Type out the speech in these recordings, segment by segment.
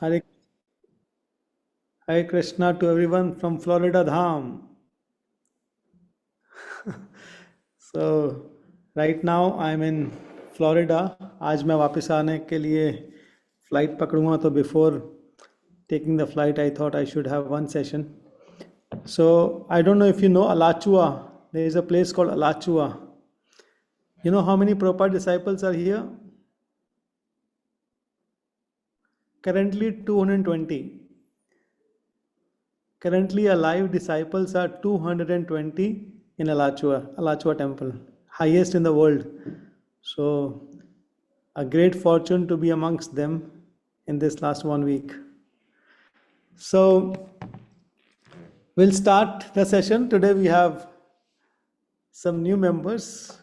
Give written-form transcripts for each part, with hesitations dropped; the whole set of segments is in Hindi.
Hare, Hare Krishna to everyone from Florida Dham. So, right now I'm in Florida. आज मैं वापस आने के लिए फ्लाइट पकड़ूंगा तो before taking the flight I thought I should have one session. So, I don't know if you know Alachua. There is a place called Alachua. You know how many Prabhupada disciples are here? Currently 220. Currently alive disciples are 220 in Alachua temple, highest in the world. So a great fortune to be amongst them in this last 1 week. So we'll start the session. Today we have some new members.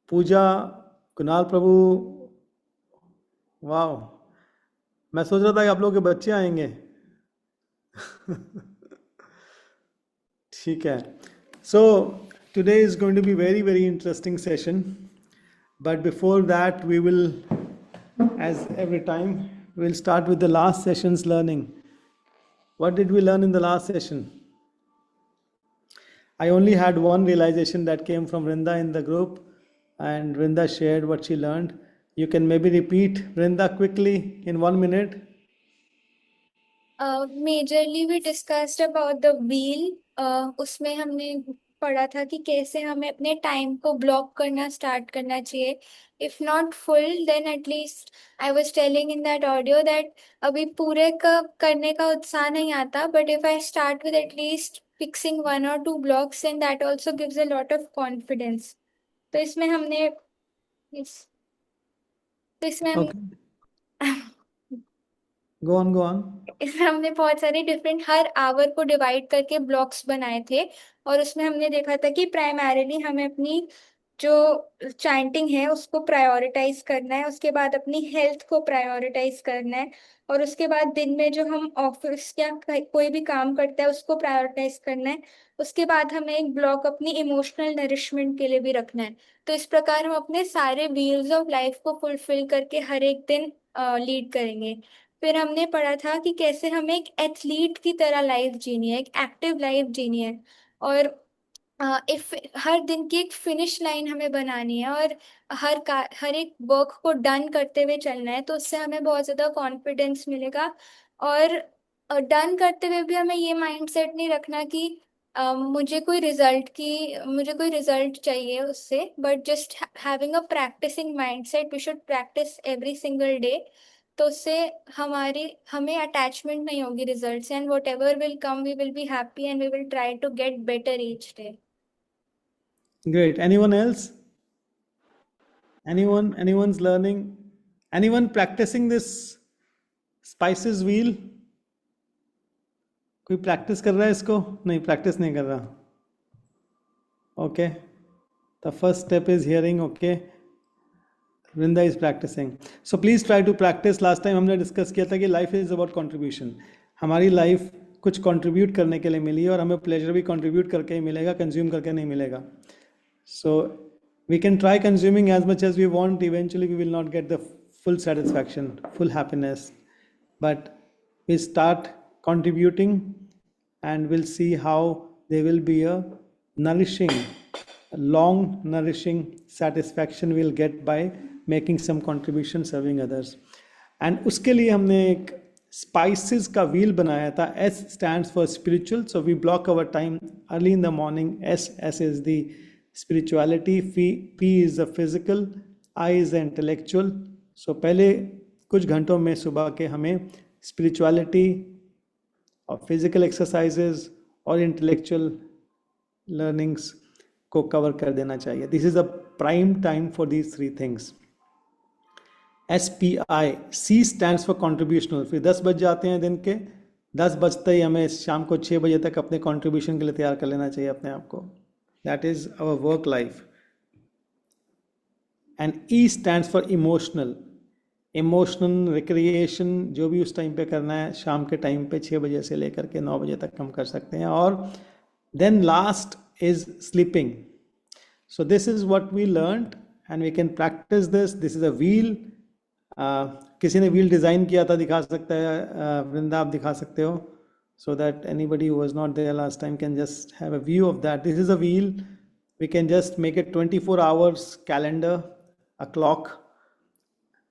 Pooja, Kunal Prabhu, wow. मैं सोच रहा था कि आप लोगों के बच्चे आएंगे. ठीक है. So today is going to be very interesting session. But before that, we will, as every time, we'll start with the last session's learning. What did we learn in the last session? I only had one realization that came from Vrinda in the group, and Vrinda shared what she learned. You can maybe repeat, Vrinda, quickly in 1 minute. Majorly we discussed about the wheel. उसमें हमने पढ़ा था कि कैसे हमें अपने टाइम को ब्लॉक करना स्टार्ट करना चाहिए. If not full then at least I was telling in that audio that अभी पूरे का करने का उत्साह नहीं आता, but if I start with at least fixing 1 or 2 blocks and that also gives a lot of confidence. तो इसमें हमने तो इसमें हम Okay, go on. इसमें हमने बहुत सारे डिफरेंट हर आवर को डिवाइड करके ब्लॉक्स बनाए थे. और उसमें हमने देखा था कि प्राइमरीली हमें अपनी जो चैंटिंग है उसको प्रायोरिटाइज करना है, उसके बाद अपनी हेल्थ को प्रायोरिटाइज करना है, और उसके बाद दिन में जो हम ऑफिस या कोई भी काम करते हैं उसको प्रायोरिटाइज करना है. उसके बाद हमें एक ब्लॉक अपनी इमोशनल नरिशमेंट के लिए भी रखना है. तो इस प्रकार हम अपने सारे व्हील्स ऑफ लाइफ को फुलफिल करके हर एक दिन लीड करेंगे. फिर हमने पढ़ा था कि कैसे हमें एक एथलीट की तरह लाइफ जीनी है, एक एक्टिव लाइफ जीनी है, और इफ हर दिन की एक फिनिश लाइन हमें बनानी है, और हर एक वर्क को डन करते हुए चलना है. तो उससे हमें बहुत ज़्यादा कॉन्फिडेंस मिलेगा. और डन करते हुए भी हमें ये माइंडसेट नहीं रखना कि मुझे कोई रिजल्ट चाहिए उससे, but just having a practising mindset. We should practise every single day. तो उससे हमें अटैचमेंट नहीं होगी रिजल्ट से, and whatever will come we will be happy and we will try to get better each day. Great. Anyone else? Anyone's learning? Anyone practicing this spices wheel? कोई प्रैक्टिस कर रहा है इसको? नहीं, प्रैक्टिस नहीं कर रहा. Okay. The first step is hearing. Okay. Vrinda is practicing. So please try to practice. Last time हमने डिस्कस किया था कि life is about contribution. हमारी लाइफ कुछ कंट्रीब्यूट करने के लिए मिली है, और हमें प्लेजर भी कंट्रीब्यूट करके ही मिलेगा, कंज्यूम करके नहीं मिलेगा. So we can try consuming as much as we want. Eventually, we will not get the full satisfaction, full happiness. But we start contributing, and we'll see how there will be a nourishing, long nourishing satisfaction we'll get by making some contribution, serving others. And उसके लिए हमने एक spices का wheel बनाया था. S stands for spiritual. So we block our time early in the morning. S is the spirituality, P is the physical, I is the intellectual. So पहले कुछ घंटों में सुबह के हमें spirituality और physical exercises और intellectual learnings को कवर कर देना चाहिए. This is a prime time for these three things. SPI, C stands for contributional. फिर 10 बज जाते हैं दिन के, 10 बजते ही हमें शाम को 6 बजे तक अपने contribution के लिए तैयार कर लेना चाहिए अपने आप को. That is our work life. And E stands for emotional. Emotional recreation जो भी उस टाइम पे करना है, शाम के टाइम पे 6 बजे से लेकर के 9 बजे तक हम कर सकते हैं. और then last is sleeping. So this is what we learned, and we can practice this. This is a wheel. किसी ने व्हील डिज़ाइन किया था, दिखा सकता है वृंदा, आप दिखा सकते हो, so that anybody who was not there last time can just have a view of that. This is a wheel. We can just make it 24 hours calendar, a clock,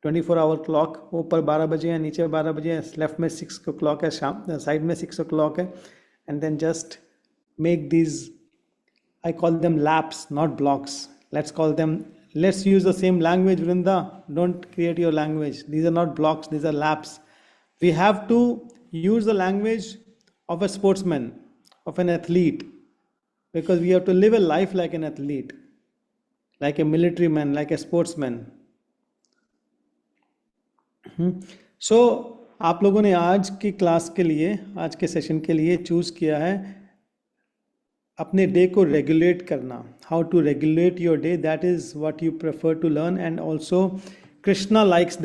24-hour clock. ऊपर 12 बजे है, नीचे 12 बजे है, लेफ्ट में 6 o'clock है, शाम साइड में 6 o'clock है, and then just make these, I call them laps, not blocks. Let's use the same language, Vrinda. Don't create your language. These are not blocks, these are laps. We have to use the language of a sportsman, of an athlete, because we have to live a life like an athlete, like a military man, like a sportsman. So आप लोगों ने आज की क्लास के लिए, आज के सेशन के लिए चूज किया है अपने डे को रेगुलेट करना. How to regulate your day, that is what you prefer to learn. And also Krishna likes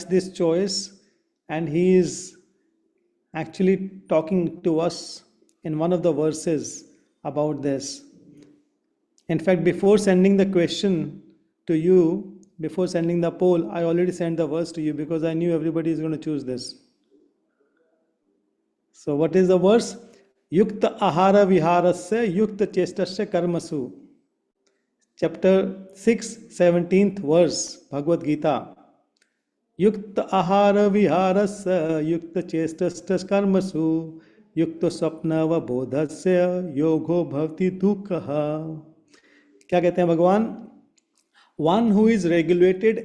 this choice, and he is actually talking to us in one of the verses about this. In fact, before sending the question to you, before sending the poll, I already sent the verse to you because I knew everybody is going to choose this. So what is the verse? Yukta ahara viharasya yukta chestasya karmasu. Chapter 6, 17th verse, Bhagavad Gita. युक्त आहार विहारस्य युक्त चेष्टस्य कर्मसु युक्त स्वप्न व बोधस्य योगो भवति दुःखः. क्या कहते हैं भगवान? वन हु इज रेगुलेटेड,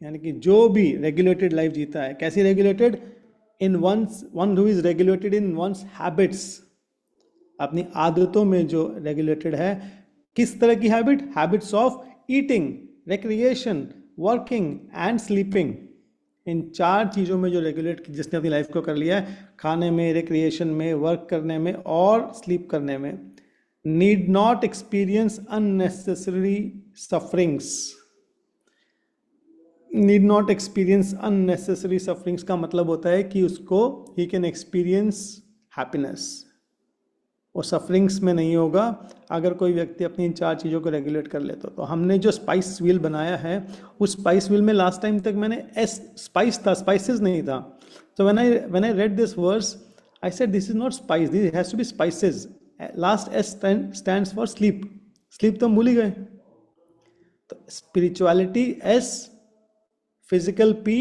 यानी कि जो भी रेगुलेटेड लाइफ जीता है. कैसी regulated? One who is regulated in one's habits, अपनी आदतों में जो रेगुलेटेड है. किस तरह की habit? Habits of eating, recreation, working and sleeping. इन 4 चीज़ों में जो रेगुलेट जिसने अपनी लाइफ को कर लिया है, खाने में, रिक्रिएशन में, वर्क करने में और स्लीप करने में. Need not experience unnecessary sufferings. Need not experience unnecessary sufferings का मतलब होता है कि उसको ही कैन एक्सपीरियंस हैप्पीनेस. वो सफरिंग्स में नहीं होगा अगर कोई व्यक्ति अपनी इन 4 चीज़ों को रेगुलेट कर लेता. तो हमने जो स्पाइस व्हील बनाया है, उस स्पाइस व्हील में लास्ट टाइम तक मैंने स्पाइस था, स्पाइसेस नहीं था. तो when I read this verse, I said this is not spice, this has to be spices. Last S stands for sleep. Sleep तो हम भूल ही गए. तो spirituality S, physical P,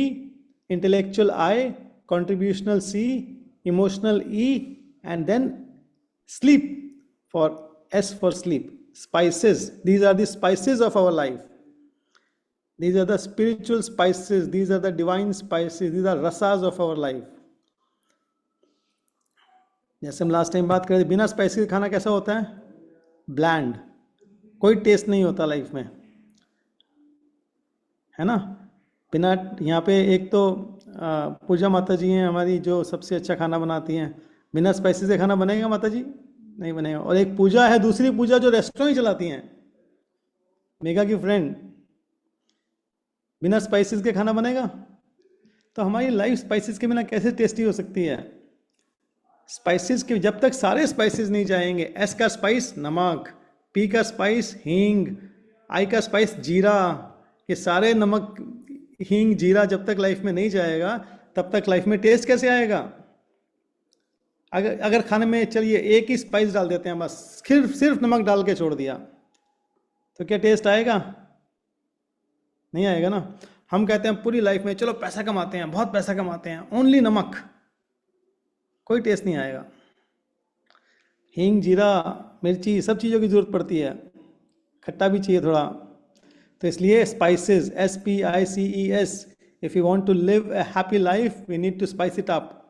intellectual I, contributional C, emotional E, and then sleep, for S for sleep. Spices, these are the spices of our life. These are the spiritual spices, these are the divine spices, these are rasas of our life. जैसे हम लास्ट टाइम बात कर रहे थे, बिना स्पाइसी का खाना कैसा होता है? ब्लैंड, कोई टेस्ट नहीं होता लाइफ में, है ना. बिना, यहाँ पे एक तो पूजा माता जी हैं हमारी जो सबसे अच्छा खाना बनाती हैं. बिना स्पाइसी से खाना बनेगा माता जी? नहीं बनेगा. और एक पूजा है, दूसरी पूजा जो रेस्टोरेंट ही चलाती हैं, मेगा की फ्रेंड, बिना स्पाइसेस के खाना बनेगा? तो हमारी लाइफ स्पाइसेस के बिना कैसे टेस्टी हो सकती है? स्पाइसेस के, जब तक सारे स्पाइसेस नहीं जाएंगे, एस का स्पाइस नमक, पी का स्पाइस हींग, आई का स्पाइस जीरा, ये सारे नमक, हींग, जीरा जब तक लाइफ में नहीं जाएगा, तब तक लाइफ में टेस्ट कैसे आएगा? अगर खाने में चलिए एक ही स्पाइस डाल देते हैं, बस सिर्फ नमक डाल के छोड़ दिया, तो क्या टेस्ट आएगा? नहीं आएगा ना. हम कहते हैं पूरी लाइफ में चलो पैसा कमाते हैं, बहुत पैसा कमाते हैं, ओनली नमक, कोई टेस्ट नहीं आएगा. हींग, जीरा, मिर्ची, सब चीज़ों की जरूरत पड़ती है, खट्टा भी चाहिए थोड़ा. तो इसलिए spices, SPICES, if you want to live a happy life, we need to spice it up.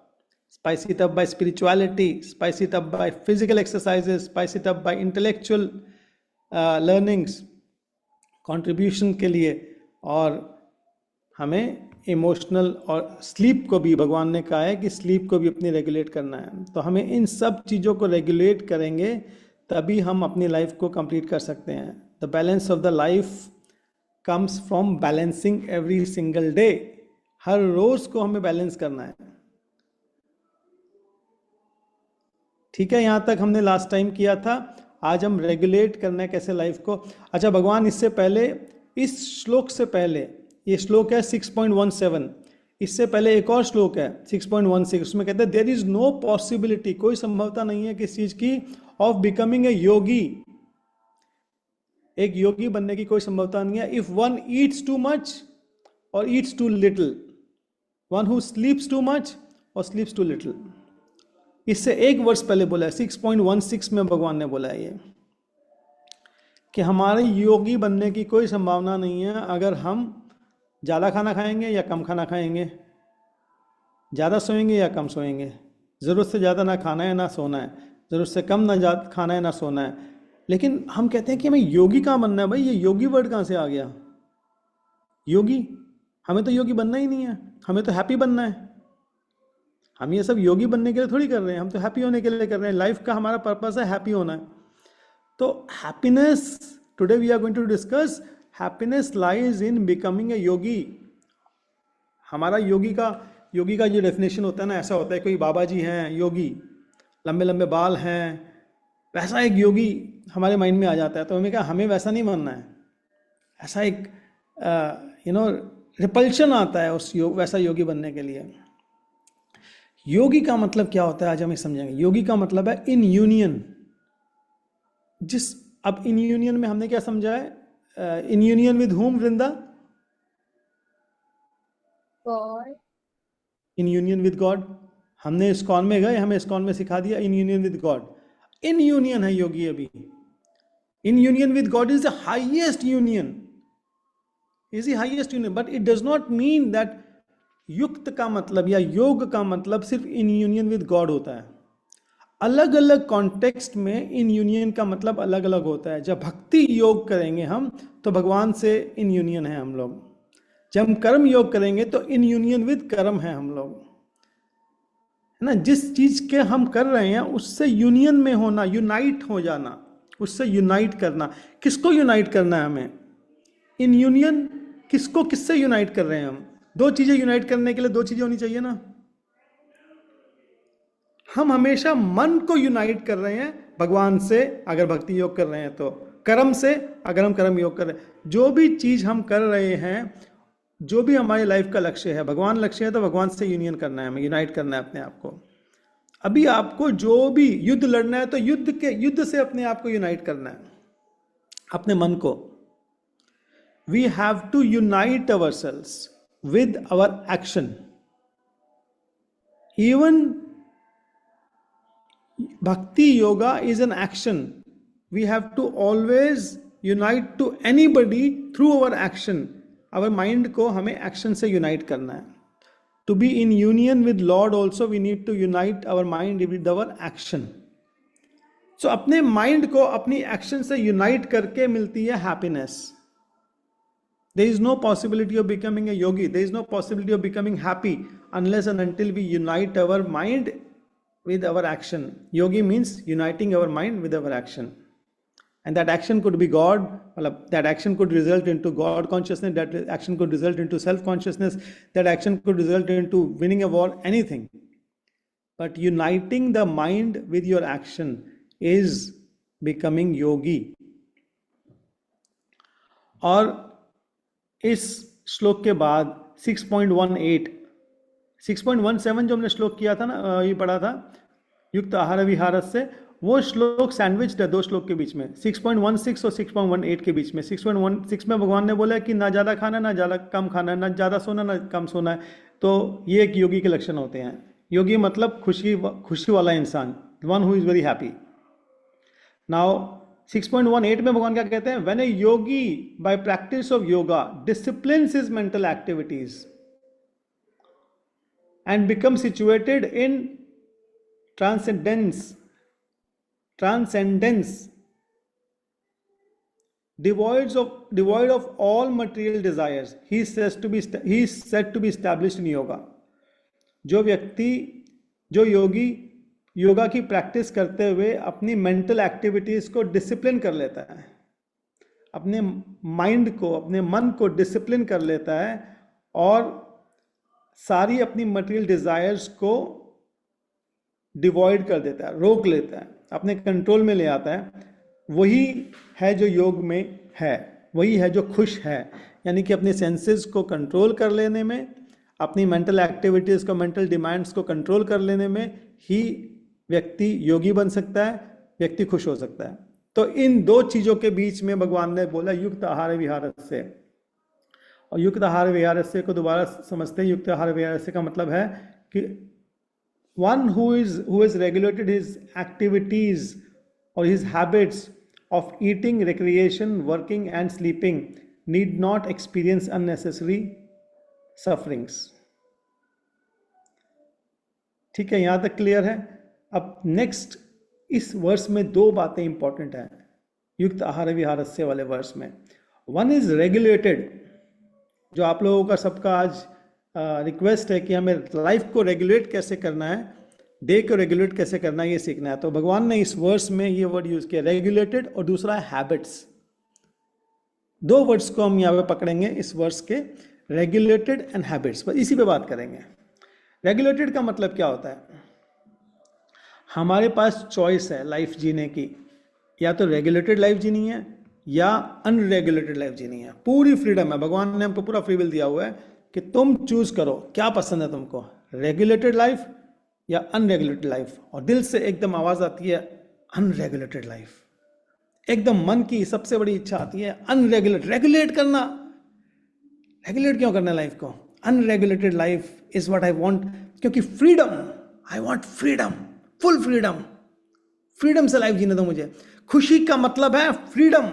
Spice it up by spirituality, spice it up by physical exercises, spice it up by intellectual learnings, contribution के लिए. और हमें इमोशनल और स्लीप को भी भगवान ने कहा है कि स्लीप को भी अपनी रेगुलेट करना है. तो हमें इन सब चीज़ों को रेगुलेट करेंगे तभी हम अपनी लाइफ को कंप्लीट कर सकते हैं. The balance of the life comes from balancing every single day. हर रोज को हमें बैलेंस करना है. ठीक है, यहाँ तक हमने लास्ट टाइम किया था. आज हम रेगुलेट करना है कैसे लाइफ को. अच्छा, भगवान इससे पहले, इस श्लोक से पहले ये श्लोक है 6.17। इससे पहले एक और श्लोक है 6.16, उसमें कहते हैं देयर इज नो पॉसिबिलिटी, कोई संभवता नहीं है किस चीज की, ऑफ बिकमिंग ए योगी, एक योगी बनने की कोई संभवता नहीं है। If one eats too much और eats too little, one who sleeps too much और स्लीप्स टू लिटिल। इससे एक वर्ष पहले बोला है 6.16 में भगवान ने बोला है ये कि हमारे योगी बनने की कोई संभावना नहीं है अगर हम ज़्यादा खाना खाएंगे या कम खाना खाएंगे, ज़्यादा सोएंगे या कम सोएंगे। ज़रूरत से ज़्यादा ना खाना है ना सोना है, ज़रूरत से कम ना ज़्यादा खाना है ना सोना है। लेकिन हम कहते हैं कि हमें योगी कहाँ बनना है। भाई ये योगी वर्ड कहाँ से आ गया? योगी, हमें तो योगी बनना ही नहीं है, हमें तो हैप्पी बनना है। हम ये सब योगी बनने के लिए थोड़ी कर रहे हैं, हम तो हैप्पी होने के लिए कर रहे हैं। लाइफ का हमारा पर्पस है हैप्पी होना है। तो happiness, today we are going to discuss happiness lies in becoming a yogi. हमारा योगी का जो डेफिनेशन होता है ना, ऐसा होता है कोई बाबा जी हैं योगी, लंबे लंबे बाल हैं, वैसा एक योगी हमारे माइंड में आ जाता है। तो हमें क्या, हमें वैसा नहीं बनना है। ऐसा एक रिपल्शन आता है उस वैसा योगी बनने के लिए। योगी का मतलब क्या होता है आज हम ये समझेंगे। योगी का मतलब है इन यूनियन। अब इन यूनियन में हमने क्या समझा है? In union with whom Vrinda? God. In union with God. हमने इस्कॉन में गए, हमें इस्कॉन में सिखा दिया in union with God. In union है योगी अभी। In union with God is the highest union, is the highest union. But it does not mean that युक्त का मतलब या योग का मतलब सिर्फ इन यूनियन विद गॉड होता है। अलग अलग कॉन्टेक्स्ट में इन यूनियन का मतलब अलग अलग होता है। जब भक्ति योग करेंगे हम तो भगवान से इन यूनियन है हम लोग। जब हम कर्म योग करेंगे तो इन यूनियन विद कर्म है हम लोग, है ना। जिस चीज के हम कर रहे हैं उससे यूनियन में होना, यूनाइट हो जाना, उससे यूनाइट करना। किसको यूनाइट करना है हमें? इन यूनियन किसको किससे यूनाइट कर रहे हैं हम? दो चीजें यूनाइट करने के लिए दो चीजें होनी चाहिए ना। हम हमेशा मन को यूनाइट कर रहे हैं भगवान से अगर भक्ति योग कर रहे हैं, तो कर्म से अगर हम कर्म योग कर रहे हैं। जो भी चीज हम कर रहे हैं, जो भी हमारी लाइफ का लक्ष्य है, भगवान लक्ष्य है तो भगवान से यूनियन करना है, हमें यूनाइट करना है अपने आप को। अभी आपको जो भी युद्ध लड़ना है तो युद्ध से अपने आप को यूनाइट करना है, अपने मन को। We have to unite ourselves with our action. Even bhakti yoga is an action. We have to always unite to anybody through our action. Our mind को हमें action से unite करना है। To be in union with Lord also we need to unite our mind with our action. So अपने mind को अपनी action से unite करके मिलती है happiness. There is no possibility of becoming a yogi. There is no possibility of becoming happy unless and until we unite our mind with our action. Yogi means uniting our mind with our action. And that action could be God. That action could result into God consciousness. That action could result into self-consciousness. That action could result into winning a war, anything. But uniting the mind with your action is becoming yogi. और इस श्लोक के बाद 6.18, 6.17 जो हमने श्लोक किया था ना, ये पढ़ा था युक्त आहार विहार से, वो श्लोक सैंडविच है दो श्लोक के बीच में, 6.16 और 6.18 के बीच में। 6.16 में भगवान ने बोला कि ना ज़्यादा खाना ना ज़्यादा कम खाना, ना ज़्यादा सोना ना कम सोना है। तो ये एक योगी के लक्षण होते हैं। योगी मतलब खुशी वाला इंसान, one who is very happy. Now 6.18 में भगवान क्या कहते हैं? When a yogi by practice of yoga disciplines his mental activities and becomes situated in transcendence, devoid of all material desires, he is said to be established in yoga. जो योगी योगा की प्रैक्टिस करते हुए अपनी मेंटल एक्टिविटीज को डिसिप्लिन कर लेता है, अपने माइंड को, अपने मन को डिसिप्लिन कर लेता है और सारी अपनी मटेरियल डिजायर्स को डिवॉइड कर देता है, रोक लेता है, अपने कंट्रोल में ले आता है, वही है जो योग में है, वही है जो खुश है। यानी कि अपने सेंसेस को कंट्रोल कर लेने में, अपनी मेंटल एक्टिविटीज़ को, मेंटल डिमांड्स को कंट्रोल कर लेने में ही व्यक्ति योगी बन सकता है, व्यक्ति खुश हो सकता है। तो इन दो चीज़ों के बीच में भगवान ने बोला युक्त आहार विहारस्य। और युक्त आहार विहारस्य को दोबारा समझते हैं। युक्त आहार विहारस्य का मतलब है कि one who is regulated his activities और his habits of eating, recreation, working and sleeping need not experience unnecessary sufferings। ठीक है, यहां तक क्लियर है। अब नेक्स्ट इस वर्स में दो बातें इंपॉर्टेंट हैं युक्त आहार विहारस्य वाले वर्स में। वन इज रेगुलेटेड, जो आप लोगों का सबका आज रिक्वेस्ट है कि हमें लाइफ को रेगुलेट कैसे करना है, डे को रेगुलेट कैसे करना है, ये सीखना है। तो भगवान ने इस वर्स में ये वर्ड यूज किया, रेगुलेटेड, और दूसरा है हैबिट्स। दो वर्ड्स को हम यहाँ पे पकड़ेंगे इस वर्स के, रेगुलेटेड एंड हैबिट्स, पर इसी पे बात करेंगे। रेगुलेटेड का मतलब क्या होता है? हमारे पास चॉइस है लाइफ जीने की, या तो रेगुलेटेड लाइफ जीनी है या अनरेगुलेटेड लाइफ जीनी है। पूरी फ्रीडम है, भगवान ने हमको पूरा फ्री विल दिया हुआ है कि तुम चूज करो क्या पसंद है तुमको, रेगुलेटेड लाइफ या अनरेगुलेटेड लाइफ। और दिल से एकदम आवाज आती है अनरेगुलेटेड लाइफ, एकदम मन की सबसे बड़ी इच्छा आती है अनरेगुलेटेड, रेगुलेट करना। रेगुलेट क्यों करना लाइफ को? Unregulated life is what I want, क्योंकि freedom, I want freedom, full freedom. Freedom से लाइफ जीने दो मुझे। खुशी का मतलब है फ्रीडम,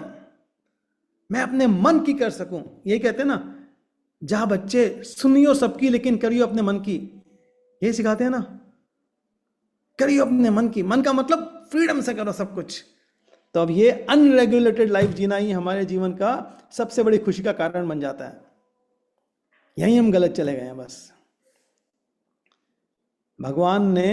मैं अपने मन की कर सकूं। ये कहते हैं ना, जहां बच्चे सुनियो सबकी लेकिन करियो अपने मन की, ये सिखाते हैं ना, करियो अपने मन की। मन का मतलब फ्रीडम से करो सब कुछ। तो अब ये अनरेगुलेटेड लाइफ जीना ही हमारे जीवन का सबसे बड़ी खुशी का कारण बन जाता है। यहीं हम गलत चले गए हैं बस। भगवान ने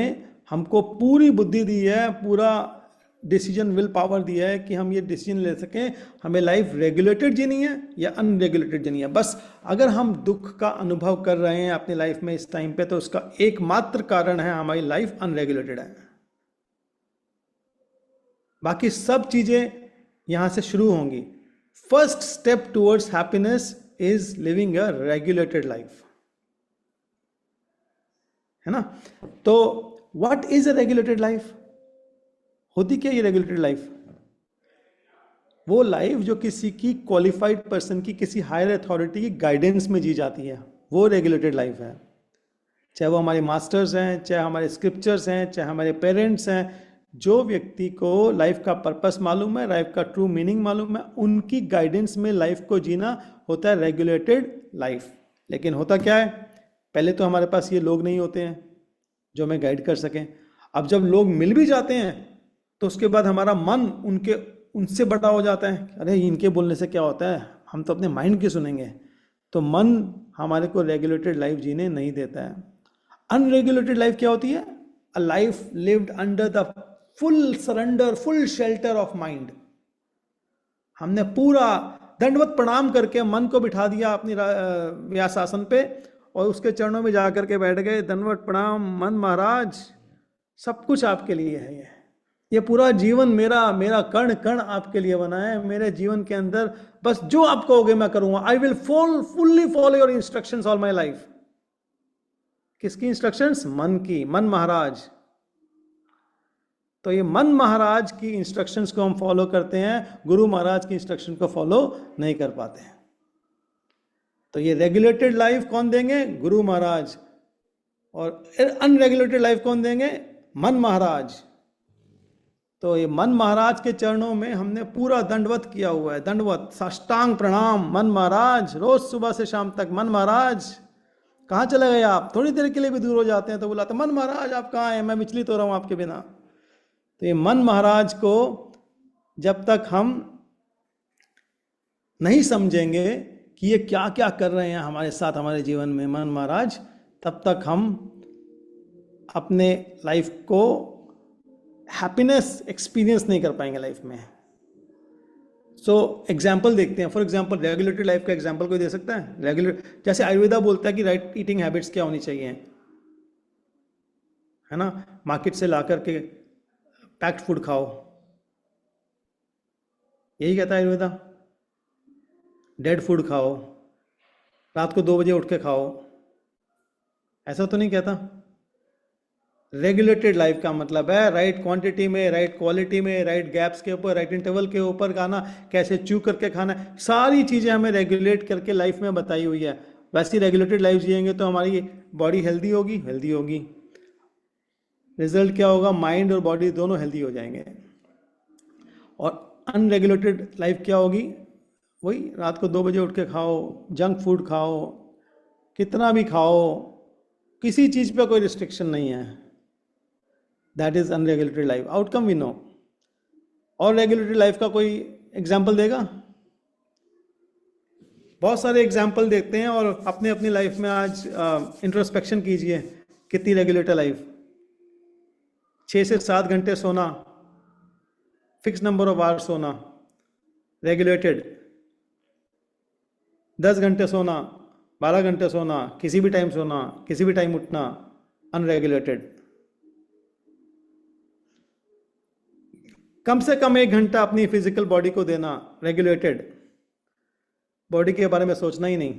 हमको पूरी बुद्धि दी है, पूरा डिसीजन विल पावर दिया है कि हम ये डिसीजन ले सकें हमें लाइफ रेगुलेटेड जीनी है या अनरेगुलेटेड जीनी है। बस अगर हम दुख का अनुभव कर रहे हैं अपनी लाइफ में इस टाइम पे, तो उसका एकमात्र कारण है हमारी लाइफ अनरेगुलेटेड है। बाकी सब चीजें यहां से शुरू होंगी। First step towards happiness is living a regulated life, है ना। तो what is a regulated life? होती क्या ये रेगुलेटेड लाइफ? वो लाइफ जो किसी की क्वालिफाइड पर्सन की, किसी हायर अथॉरिटी की गाइडेंस में जी जाती है, वो रेगुलेटेड लाइफ है। चाहे वो हमारे मास्टर्स हैं, चाहे हमारे स्क्रिप्चर्स हैं, चाहे हमारे पेरेंट्स हैं, जो व्यक्ति को लाइफ का पर्पस मालूम है, लाइफ का ट्रू मीनिंग मालूम है, उनकी गाइडेंस में लाइफ को जीना होता है रेगुलेटेड लाइफ। लेकिन होता क्या है, पहले तो हमारे पास ये लोग नहीं होते हैं जो हमें गाइड कर सकें। अब जब लोग मिल भी जाते हैं तो उसके बाद हमारा मन उनसे बड़ा हो जाता है। अरे इनके बोलने से क्या होता है, हम तो अपने माइंड की सुनेंगे। तो मन हमारे को रेगुलेटेड लाइफ जीने नहीं देता है। अनरेगुलेटेड लाइफ क्या होती है? A life lived under the full surrender, full shelter of mind. हमने पूरा दंडवत प्रणाम करके मन को बिठा दिया अपनी व्यासासन पे और उसके चरणों में जाकर के बैठ गए। दंडवत प्रणाम मन महाराज, सब कुछ आपके लिए है। ये पूरा जीवन मेरा कण कण आपके लिए बना है। मेरे जीवन के अंदर बस जो आप कहोगे मैं करूंगा। I will fully follow your instructions all my life. किसकी इंस्ट्रक्शंस? मन की, मन महाराज। तो ये मन महाराज की इंस्ट्रक्शंस को हम फॉलो करते हैं, गुरु महाराज की इंस्ट्रक्शन को फॉलो नहीं कर पाते हैं। तो ये रेगुलेटेड लाइफ कौन देंगे? गुरु महाराज। और अनरेगुलेटेड लाइफ कौन देंगे? मन महाराज। तो ये मन महाराज के चरणों में हमने पूरा दंडवत किया हुआ है। दंडवत, साष्टांग प्रणाम मन महाराज, रोज सुबह से शाम तक। मन महाराज कहाँ चले गए आप? थोड़ी देर के लिए भी दूर हो जाते हैं तो बुलाते, मन महाराज आप कहाँ हैं, मैं विचलित हो रहा हूँ आपके बिना। तो ये मन महाराज को जब तक हम नहीं समझेंगे कि ये क्या क्या कर रहे हैं हमारे साथ हमारे जीवन में मन महाराज, तब तक हम अपने लाइफ को हैप्पीनेस एक्सपीरियंस नहीं कर पाएंगे लाइफ में। सो एग्जाम्पल देखते हैं। फॉर एग्जाम्पल रेगुलेटेड लाइफ का एग्जाम्पल कोई दे सकता है? रेगुलर, जैसे आयुर्वेदा बोलता है कि राइट ईटिंग हैबिट्स क्या होनी चाहिए, है ना। मार्केट से ला करके पैक्ड फूड खाओ, यही कहता है आयुर्वेदा। डेड फूड खाओ, रात को 2 बजे उठ के खाओ, ऐसा तो नहीं कहता। रेगुलेटेड लाइफ का मतलब है राइट क्वांटिटी में, राइट क्वालिटी में, राइट गैप्स के ऊपर, राइट इंटरवल के ऊपर खाना, कैसे च्यू करके खाना, सारी चीज़ें हमें रेगुलेट करके लाइफ में बताई हुई है। वैसी रेगुलेटेड लाइफ जिएंगे तो हमारी बॉडी हेल्दी होगी। रिजल्ट क्या होगा, माइंड और बॉडी दोनों हेल्दी हो जाएंगे। और अनरेगुलेटेड लाइफ क्या होगी, वही रात को 2 बजे उठ के खाओ, जंक फूड खाओ, कितना भी खाओ, किसी चीज़ पे कोई रिस्ट्रिक्शन नहीं है। That is unregulated life. Outcome we know. और रेगुलेटेड लाइफ का कोई एग्जाम्पल देगा? बहुत सारे एग्जाम्पल देखते हैं और अपने अपनी लाइफ में आज इंट्रोस्पेक्शन कीजिए। कितनी रेगुलेटेड लाइफ? 6 से 7 घंटे सोना, फिक्स नंबर ऑफ आवर्स सोना, रेगुलेटेड। 10 घंटे सोना, 12 घंटे सोना, किसी भी टाइम सोना, किसी भी टाइम उठना, अनरेगुलेटेड। कम से कम 1 घंटा अपनी फिजिकल बॉडी को देना, रेगुलेटेड। बॉडी के बारे में सोचना ही नहीं।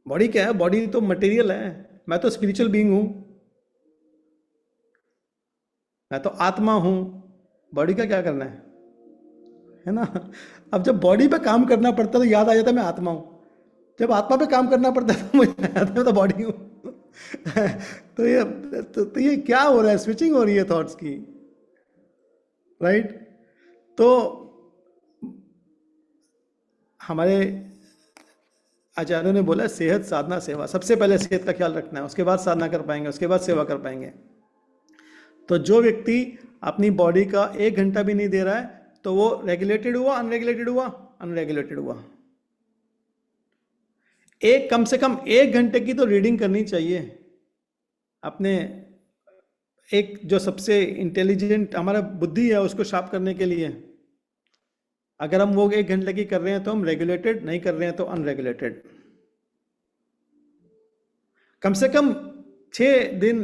बॉडी क्या है? बॉडी तो मटेरियल है। मैं तो स्पिरिचुअल बीइंग हूं, मैं तो आत्मा हूं। बॉडी का क्या करना है ना? अब जब बॉडी पे काम करना पड़ता तो याद आ जाता मैं आत्मा हूं। जब आत्मा पे काम करना पड़ता है तो मुझे याद आता मैं तो बॉडी हूं। तो ये क्या हो रहा है? स्विचिंग हो रही है थॉट्स की, राइट? तो हमारे आचार्यों ने बोला सेहत साधना सेवा। सबसे पहले सेहत का ख्याल रखना है, उसके बाद साधना कर पाएंगे, उसके बाद सेवा कर पाएंगे। तो जो व्यक्ति अपनी बॉडी का 1 घंटा भी नहीं दे रहा है तो वो रेगुलेटेड हुआ, अनरेगुलेटेड हुआ? अनरेगुलेटेड हुआ। कम से कम 1 घंटे की तो रीडिंग करनी चाहिए। अपने एक जो सबसे इंटेलिजेंट हमारा बुद्धि है उसको शार्प करने के लिए। अगर हम वो 1 घंटे की कर रहे हैं तो हम रेगुलेटेड, नहीं कर रहे हैं तो अनरेगुलेटेड। कम से कम 6 दिन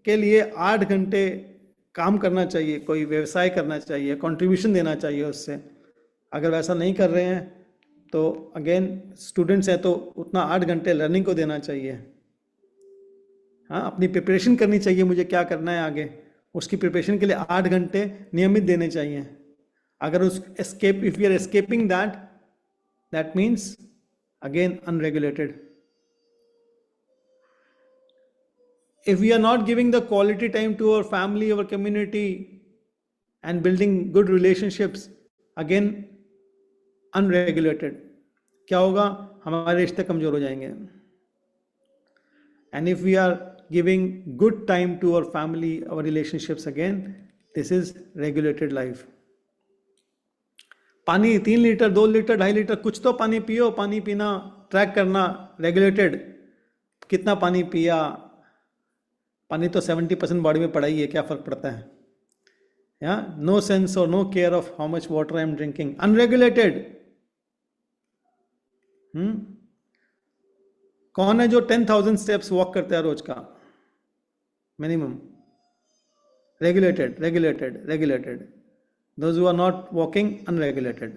के लिए 8 घंटे काम करना चाहिए, कोई व्यवसाय करना चाहिए, कंट्रीब्यूशन देना चाहिए उससे। अगर वैसा नहीं कर रहे हैं तो अगेन स्टूडेंट्स हैं तो उतना 8 घंटे लर्निंग को देना चाहिए। हाँ, अपनी प्रिपरेशन करनी चाहिए, मुझे क्या करना है आगे, उसकी प्रिपरेशन के लिए 8 घंटे नियमित देने चाहिए। अगर उस if we are escaping that means again unregulated. If we are not giving the quality time to our family, our community, and building good relationships, again unregulated, क्या होगा? हमारे रिश्ते कमजोर हो जाएंगे। And if we are giving good time to our family, our relationships, again this is regulated life. पानी 3 लीटर, 2 लीटर, 2.5 लीटर, कुछ तो पानी पियो। पानी पीना ट्रैक करना, रेगुलेटेड। कितना पानी पिया? पानी तो 70% बॉडी में पड़ा ही है, क्या फर्क पड़ता है? या नो सेंस और no care of how much water I am drinking, unregulated. कौन है जो 10,000 स्टेप्स वॉक करता है रोज का minimum? Regulated. Those who are not walking, unregulated.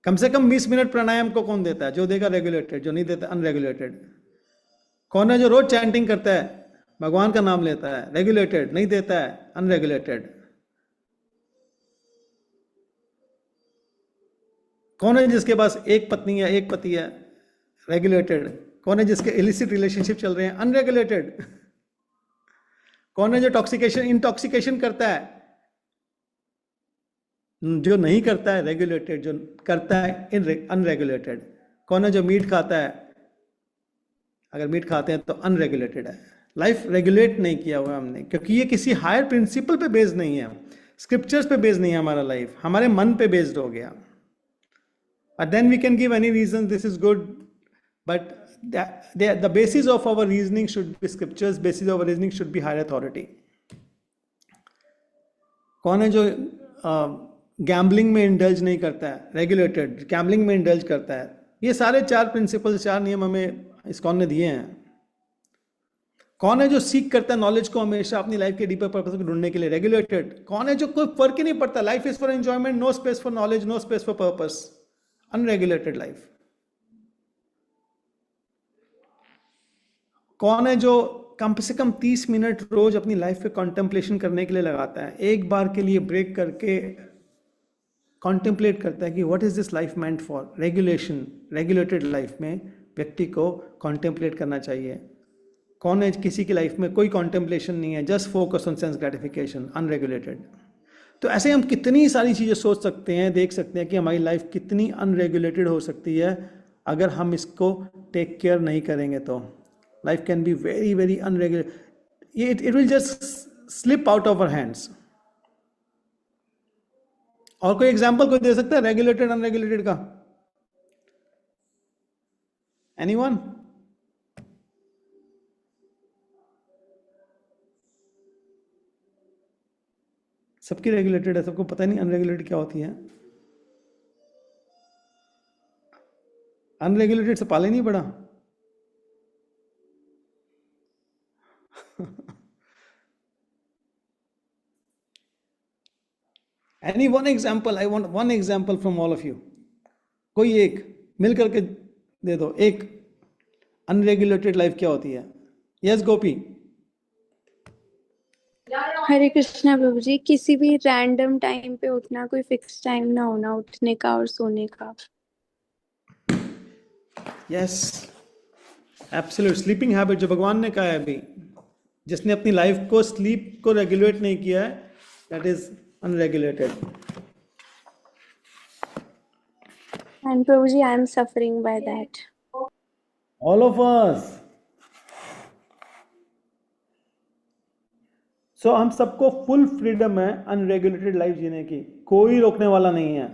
कम से कम 20 मिनट प्राणायाम को कौन देता है? जो देगा रेगुलेटेड, जो नहीं देता अनरेगुलेटेड। कौन है जो रोज चैंटिंग करता है, भगवान का नाम लेता है? रेगुलेटेड। नहीं देता है, अनरेगुलेटेड। कौन है जिसके पास एक पत्नी है, एक पति है? रेगुलेटेड। कौन है जिसके इलिसिट रिलेशनशिप चल रहे हैं? अनरेगुलेटेड। कौन है जो इंटॉक्सिकेशन करता है? जो नहीं करता है रेगुलेटेड, जो करता है अनरेगुलेटेड। कौन है जो मीट खाता है? अगर मीट खाते हैं तो अनरेगुलेटेड है। लाइफ रेगुलेट नहीं किया हुआ हमने, क्योंकि ये किसी हायर प्रिंसिपल पे बेस्ड नहीं है, स्क्रिप्चर्स पे बेस्ड नहीं है। हमारा लाइफ हमारे मन पे बेस्ड हो गया। And then we can give any reason this is good, but the basis of our reasoning should be scriptures, basis of our reasoning should be higher authority. कौन है जो गैम्बलिंग में इंडल्ज नहीं करता है? रेगुलेटेड। गैम्बलिंग में इंडल्ज करता है। ये सारे 4 प्रिंसिपल, 4 नियम हमें इस्कॉन ने दिए हैं। कौन है जो सीख करता है नॉलेज को हमेशा अपनी लाइफ के डीपर पर्पस को ढूंढने के लिए? रेगुलेटेड। कौन है जो कोई फर्क ही नहीं पड़ता, life is for enjoyment, no space for knowledge, no space for purpose, unregulated life. कौन है जो कम से कम 30 मिनट रोज अपनी लाइफ पे कॉन्टेम्पलेशन करने के लिए लगाता है, एक बार के लिए ब्रेक करके कॉन्टेम्पलेट करता है कि what is this life meant for. Regulated life में व्यक्ति को कॉन्टेम्पलेट करना चाहिए। कौन है किसी की लाइफ में कोई कॉन्टेम्पलेशन नहीं है, just focus on sense gratification, unregulated. तो ऐसे हम कितनी सारी चीज़ें सोच सकते हैं, देख सकते हैं कि हमारी लाइफ कितनी अनरेगुलेटेड हो सकती है अगर हम इसको टेक केयर नहीं करेंगे। तो life can be very very unregulated, it will just slip out of our hands. और कोई एग्जाम्पल कोई दे सकता है रेगुलेटेड अनरेगुलेटेड का? एनीवन? सबकी रेगुलेटेड है, सबको पता ही नहीं अनरेगुलेटेड क्या होती है। अनरेगुलेटेड से पाले नहीं पड़ा। Any one example? I want one example from all of you. कोई एक मिल करके दे दो, एक अनरेगुलेटेड लाइफ क्या होती है? यस गोपी। हरे कृष्णा प्रभु जी, किसी भी रैंडम टाइम पे उठना, कोई फिक्स टाइम ना होना उठने का और सोने का। Yes, absolute. स्लीपिंग हैबिट जो भगवान ने कहा है अभी, जिसने अपनी लाइफ को स्लीप को रेगुलेट नहीं किया है, that is unregulated. And Prabhu ji, I am suffering by that. All of us. So हम सबको फुल फ्रीडम है अनरेगुलेटेड लाइफ जीने की, कोई रोकने वाला नहीं है।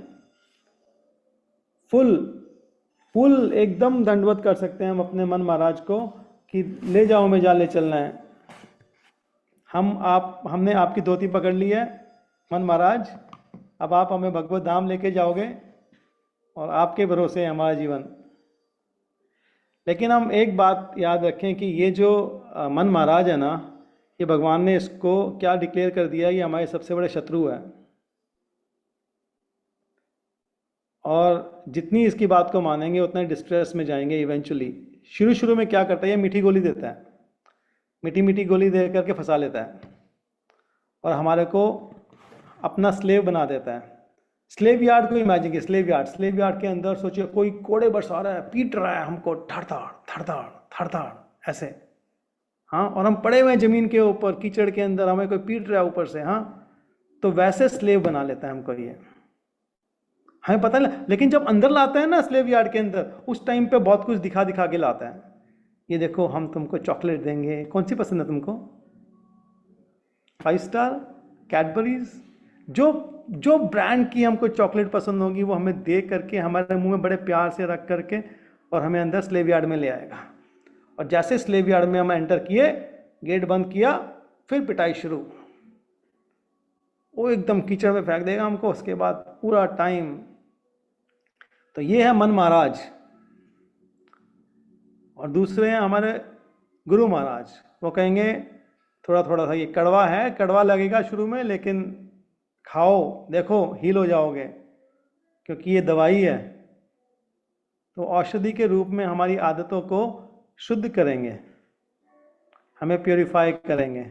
फुल एकदम दंडवत कर सकते हैं हम अपने मन महाराज को कि ले जाओ मैं जा ले चलना है। हमने आपकी धोती पकड़ ली है मन महाराज, अब आप हमें भगवत धाम लेके जाओगे और आपके भरोसे है हमारा जीवन। लेकिन हम एक बात याद रखें कि ये जो मन महाराज है ना, ये भगवान ने इसको क्या डिक्लेयर कर दिया, ये हमारे सबसे बड़े शत्रु है। और जितनी इसकी बात को मानेंगे उतना डिस्ट्रेस में जाएंगे इवेंचुअली। शुरू में क्या करता है, ये मीठी गोली देता है, मीठी गोली दे करके फंसा लेता है और हमारे को अपना स्लेव बना देता है। स्लेव यार्ड को इमेजिन कीजिए, स्लेव यार्ड के अंदर सोचिए कोई कोड़े बरसा रहा है, पीट रहा है हमको, थड़ ऐसे, हाँ, और हम पड़े हुए हैं जमीन के ऊपर कीचड़ के अंदर, हमें कोई पीट रहा है ऊपर से, हाँ, तो वैसे स्लेव बना लेता है हमको ये, हमें पता नहीं। लेकिन जब अंदर लाता है ना स्लेव यार्ड के अंदर, उस टाइम पे बहुत कुछ दिखा के लाता है। ये देखो हम तुमको चॉकलेट देंगे, कौन सी पसंद है तुमको, 5 स्टार, कैडबरीज, जो ब्रांड की हमको चॉकलेट पसंद होगी वो हमें दे करके हमारे मुंह में बड़े प्यार से रख करके और हमें अंदर स्लेव यार्ड में ले आएगा। और जैसे स्लेव यार्ड में हम एंटर किए, गेट बंद किया, फिर पिटाई शुरू, वो एकदम कीचड़ में फेंक देगा हमको, उसके बाद पूरा टाइम। तो ये है मन महाराज। और दूसरे हैं हमारे गुरु महाराज, वो कहेंगे थोड़ा सा ये कड़वा है, कड़वा लगेगा शुरू में, लेकिन खाओ, देखो हील हो जाओगे, क्योंकि ये दवाई है। तो औषधि के रूप में हमारी आदतों को शुद्ध करेंगे, हमें प्योरीफाई करेंगे।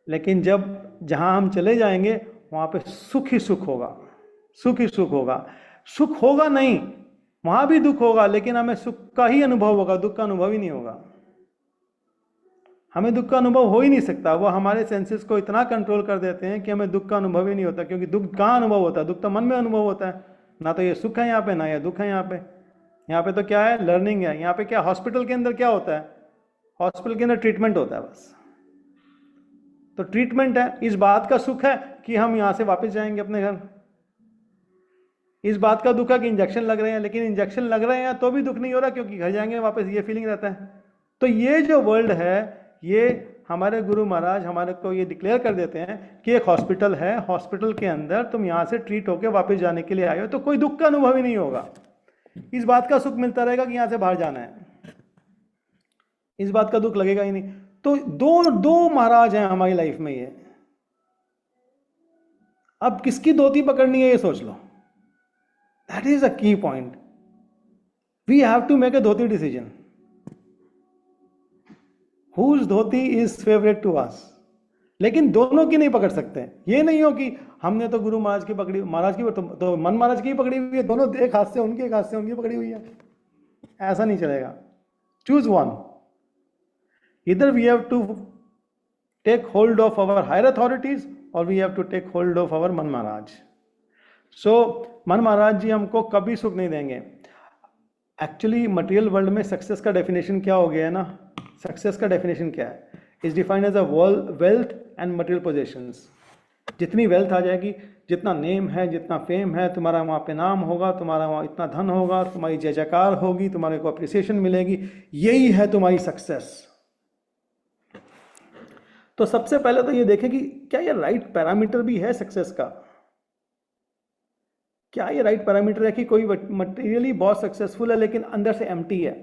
लेकिन जहाँ हम चले जाएंगे वहाँ पे सुख ही सुख होगा, सुख होगा नहीं, वहाँ भी दुख होगा, लेकिन हमें सुख का ही अनुभव होगा, दुख का अनुभव ही नहीं होगा। हमें दुख का अनुभव हो ही नहीं सकता, वो हमारे सेंसेस को इतना कंट्रोल कर देते हैं कि हमें दुख का अनुभव ही नहीं होता। क्योंकि दुख कहाँ अनुभव होता है, दुख तो मन में अनुभव होता है। ना तो ये सुख है यहाँ पे, ना ये दुख है यहाँ पे। यहाँ पे तो क्या है, लर्निंग है। यहाँ पे क्या, हॉस्पिटल के अंदर क्या होता है, हॉस्पिटल के अंदर ट्रीटमेंट होता है बस। तो ट्रीटमेंट है, इस बात का सुख है कि हम यहाँ से वापस जाएंगे अपने घर, इस बात का दुख है कि इंजेक्शन लग रहे हैं, लेकिन इंजेक्शन लग रहे हैं तो भी दुख नहीं हो रहा क्योंकि घर जाएंगे वापस, ये फीलिंग रहता है। तो ये जो वर्ल्ड है, ये हमारे गुरु महाराज हमारे को ये डिक्लेयर कर देते हैं कि एक हॉस्पिटल है, हॉस्पिटल के अंदर तुम यहाँ से ट्रीट होकर वापस जाने के लिए आए हो, तो कोई दुख का अनुभव ही नहीं होगा। इस बात का सुख मिलता रहेगा कि यहाँ से बाहर जाना है, इस बात का दुख लगेगा ही नहीं। तो दो महाराज हैं हमारी लाइफ में ये। अब किसकी धोती पकड़नी है ये सोच लो। That is a key point. We have to make a dhoti decision. Whose dhoti is favorite to us? लेकिन दोनों की नहीं पकड़ सकते. ये नहीं हो कि हमने तो गुरु महाराज की पकड़ी, महाराज की तो मन महाराज की पकड़ी हुई है, दोनों एक हाथ से उनकी, एक हाथ से उनकी पकड़ी हुई है. ऐसा नहीं चलेगा. Choose one. Either we have to take hold of our higher authorities or we have to take hold of our Man Maharaj. So मन महाराज जी हमको कभी सुख नहीं देंगे. एक्चुअली मटेरियल वर्ल्ड में सक्सेस का डेफिनेशन क्या हो गया है ना? सक्सेस का डेफिनेशन क्या है? Is defined as a wealth and material possessions. जितनी वेल्थ आ जाएगी, जितना नेम है, जितना फेम है, तुम्हारा वहाँ पे नाम होगा, तुम्हारा वहाँ इतना धन होगा, तुम्हारी जय जयकार होगी, तुम्हारे को अप्रिसिएशन मिलेगी, यही है तुम्हारी सक्सेस. तो सबसे पहले तो ये देखें कि क्या ये राइट पैरामीटर भी है सक्सेस का. क्या ये राइट पैरामीटर है कि कोई मटेरियली बहुत सक्सेसफुल है लेकिन अंदर से एम्प्टी है,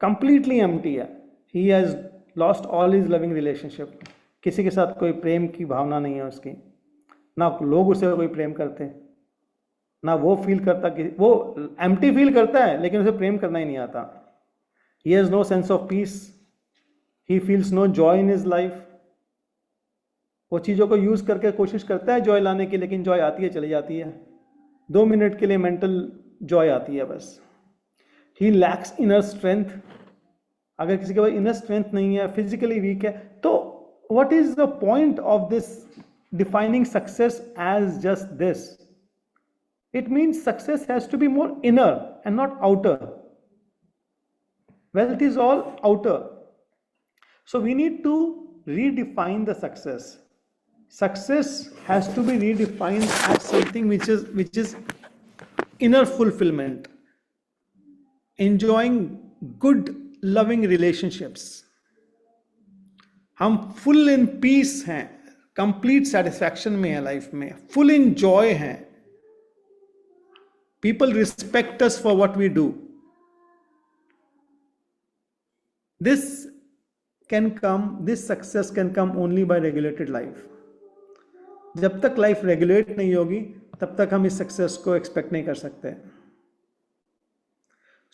कंप्लीटली एम्प्टी है. He has lost all his loving relationship. किसी के साथ कोई प्रेम की भावना नहीं है उसकी, ना लोग उसे कोई प्रेम करते, ना वो फील करता कि वो एम्प्टी फील करता है लेकिन उसे प्रेम करना ही नहीं आता. He has no sense of peace, he feels no joy in his life. वो चीज़ों को यूज करके कोशिश करता है जॉय लाने की, लेकिन जॉय आती है चली जाती है. 2 मिनट के लिए मेंटल जॉय आती है बस. ही लैक्स इनर स्ट्रेंथ. अगर किसी के पास इनर स्ट्रेंथ नहीं है, फिजिकली वीक है, तो what is the point of this defining success as just this? It means success has to be more inner and not outer. Wealth is all outer. So we need to redefine the success. Success has to be redefined as something which is inner fulfillment, enjoying good loving relationships. हम फुल इन पीस हैं, कंप्लीट सेटिस्फैक्शन में है लाइफ में, फुल इन जॉय हैं. People respect us for what we do. This success can come only by regulated life. जब तक लाइफ रेगुलेट नहीं होगी तब तक हम इस सक्सेस को एक्सपेक्ट नहीं कर सकते.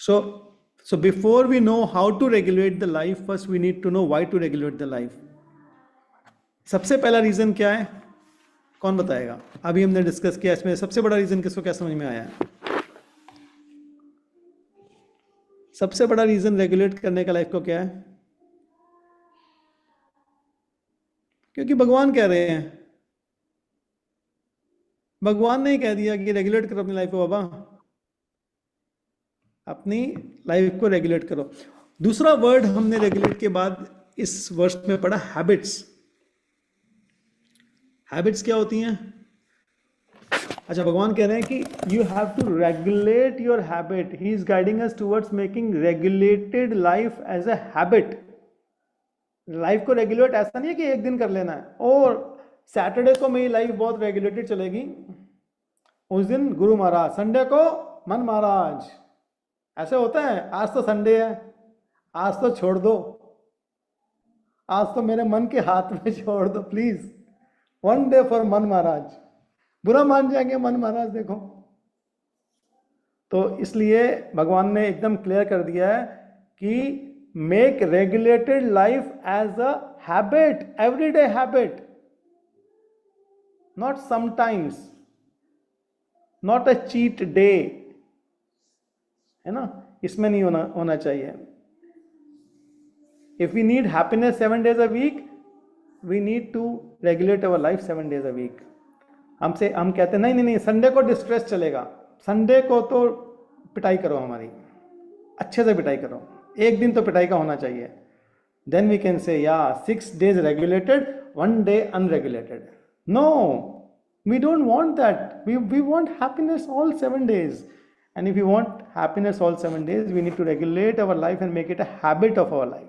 So before we know how to regulate the life, first we need to know why to regulate the life. सबसे पहला रीजन क्या है? कौन बताएगा? अभी हमने डिस्कस किया, इसमें सबसे बड़ा रीजन किसको क्या समझ में आया है? सबसे बड़ा रीजन रेगुलेट करने का लाइफ को क्या है? क्योंकि भगवान कह रहे हैं. भगवान ने कह दिया कि रेगुलेट करो अपनी लाइफ को बाबा, अपनी लाइफ को रेगुलेट करो. दूसरा वर्ड हमने रेगुलेट के बाद इस वर्ष में पढ़ा, हैबिट्स. हैबिट्स क्या होती हैं? अच्छा, भगवान कह रहे हैं कि you have to regulate your habit. He is guiding us towards making regulated life as a habit. Life को रेगुलेट ऐसा नहीं है कि एक दिन कर लेना है और सैटरडे को मेरी लाइफ बहुत रेगुलेटेड चलेगी, उस दिन गुरु महाराज, संडे को मन महाराज. ऐसे होता है? आज तो संडे है, आज तो छोड़ दो, आज तो मेरे मन के हाथ में छोड़ दो प्लीज. 1 डे फॉर मन महाराज. बुरा मान जाएंगे मन महाराज. देखो, तो इसलिए भगवान ने एकदम क्लियर कर दिया है कि make regulated life as a habit, everyday habit, not sometimes, not a cheat day, है ना? इसमें नहीं होना चाहिए. If we need happiness 7 days a week, we need to regulate our life 7 days a week. हम कहते हैं नहीं, संडे को डिस्ट्रेस चलेगा, संडे को तो पिटाई करो, हमारी अच्छे से पिटाई करो, एक दिन तो पिटाई का होना चाहिए. देन वी कैन से या 6 days regulated, 1 day unregulated. No, we don't want that. We want happiness all 7 days. And if you want happiness all 7 days, we need to regulate our life and make it a habit of our life.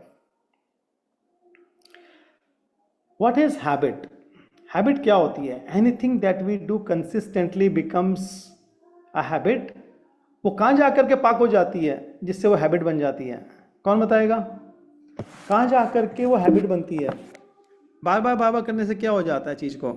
What is habit? Habit क्या होती है? Anything that we do consistently becomes a habit. वो कहाँ जाकर के पाक हो जाती है जिससे वो हैबिट बन जाती है? कौन बताएगा? कहाँ जाकर के वो हैबिट बनती है? बार बार करने से क्या हो जाता है चीज को?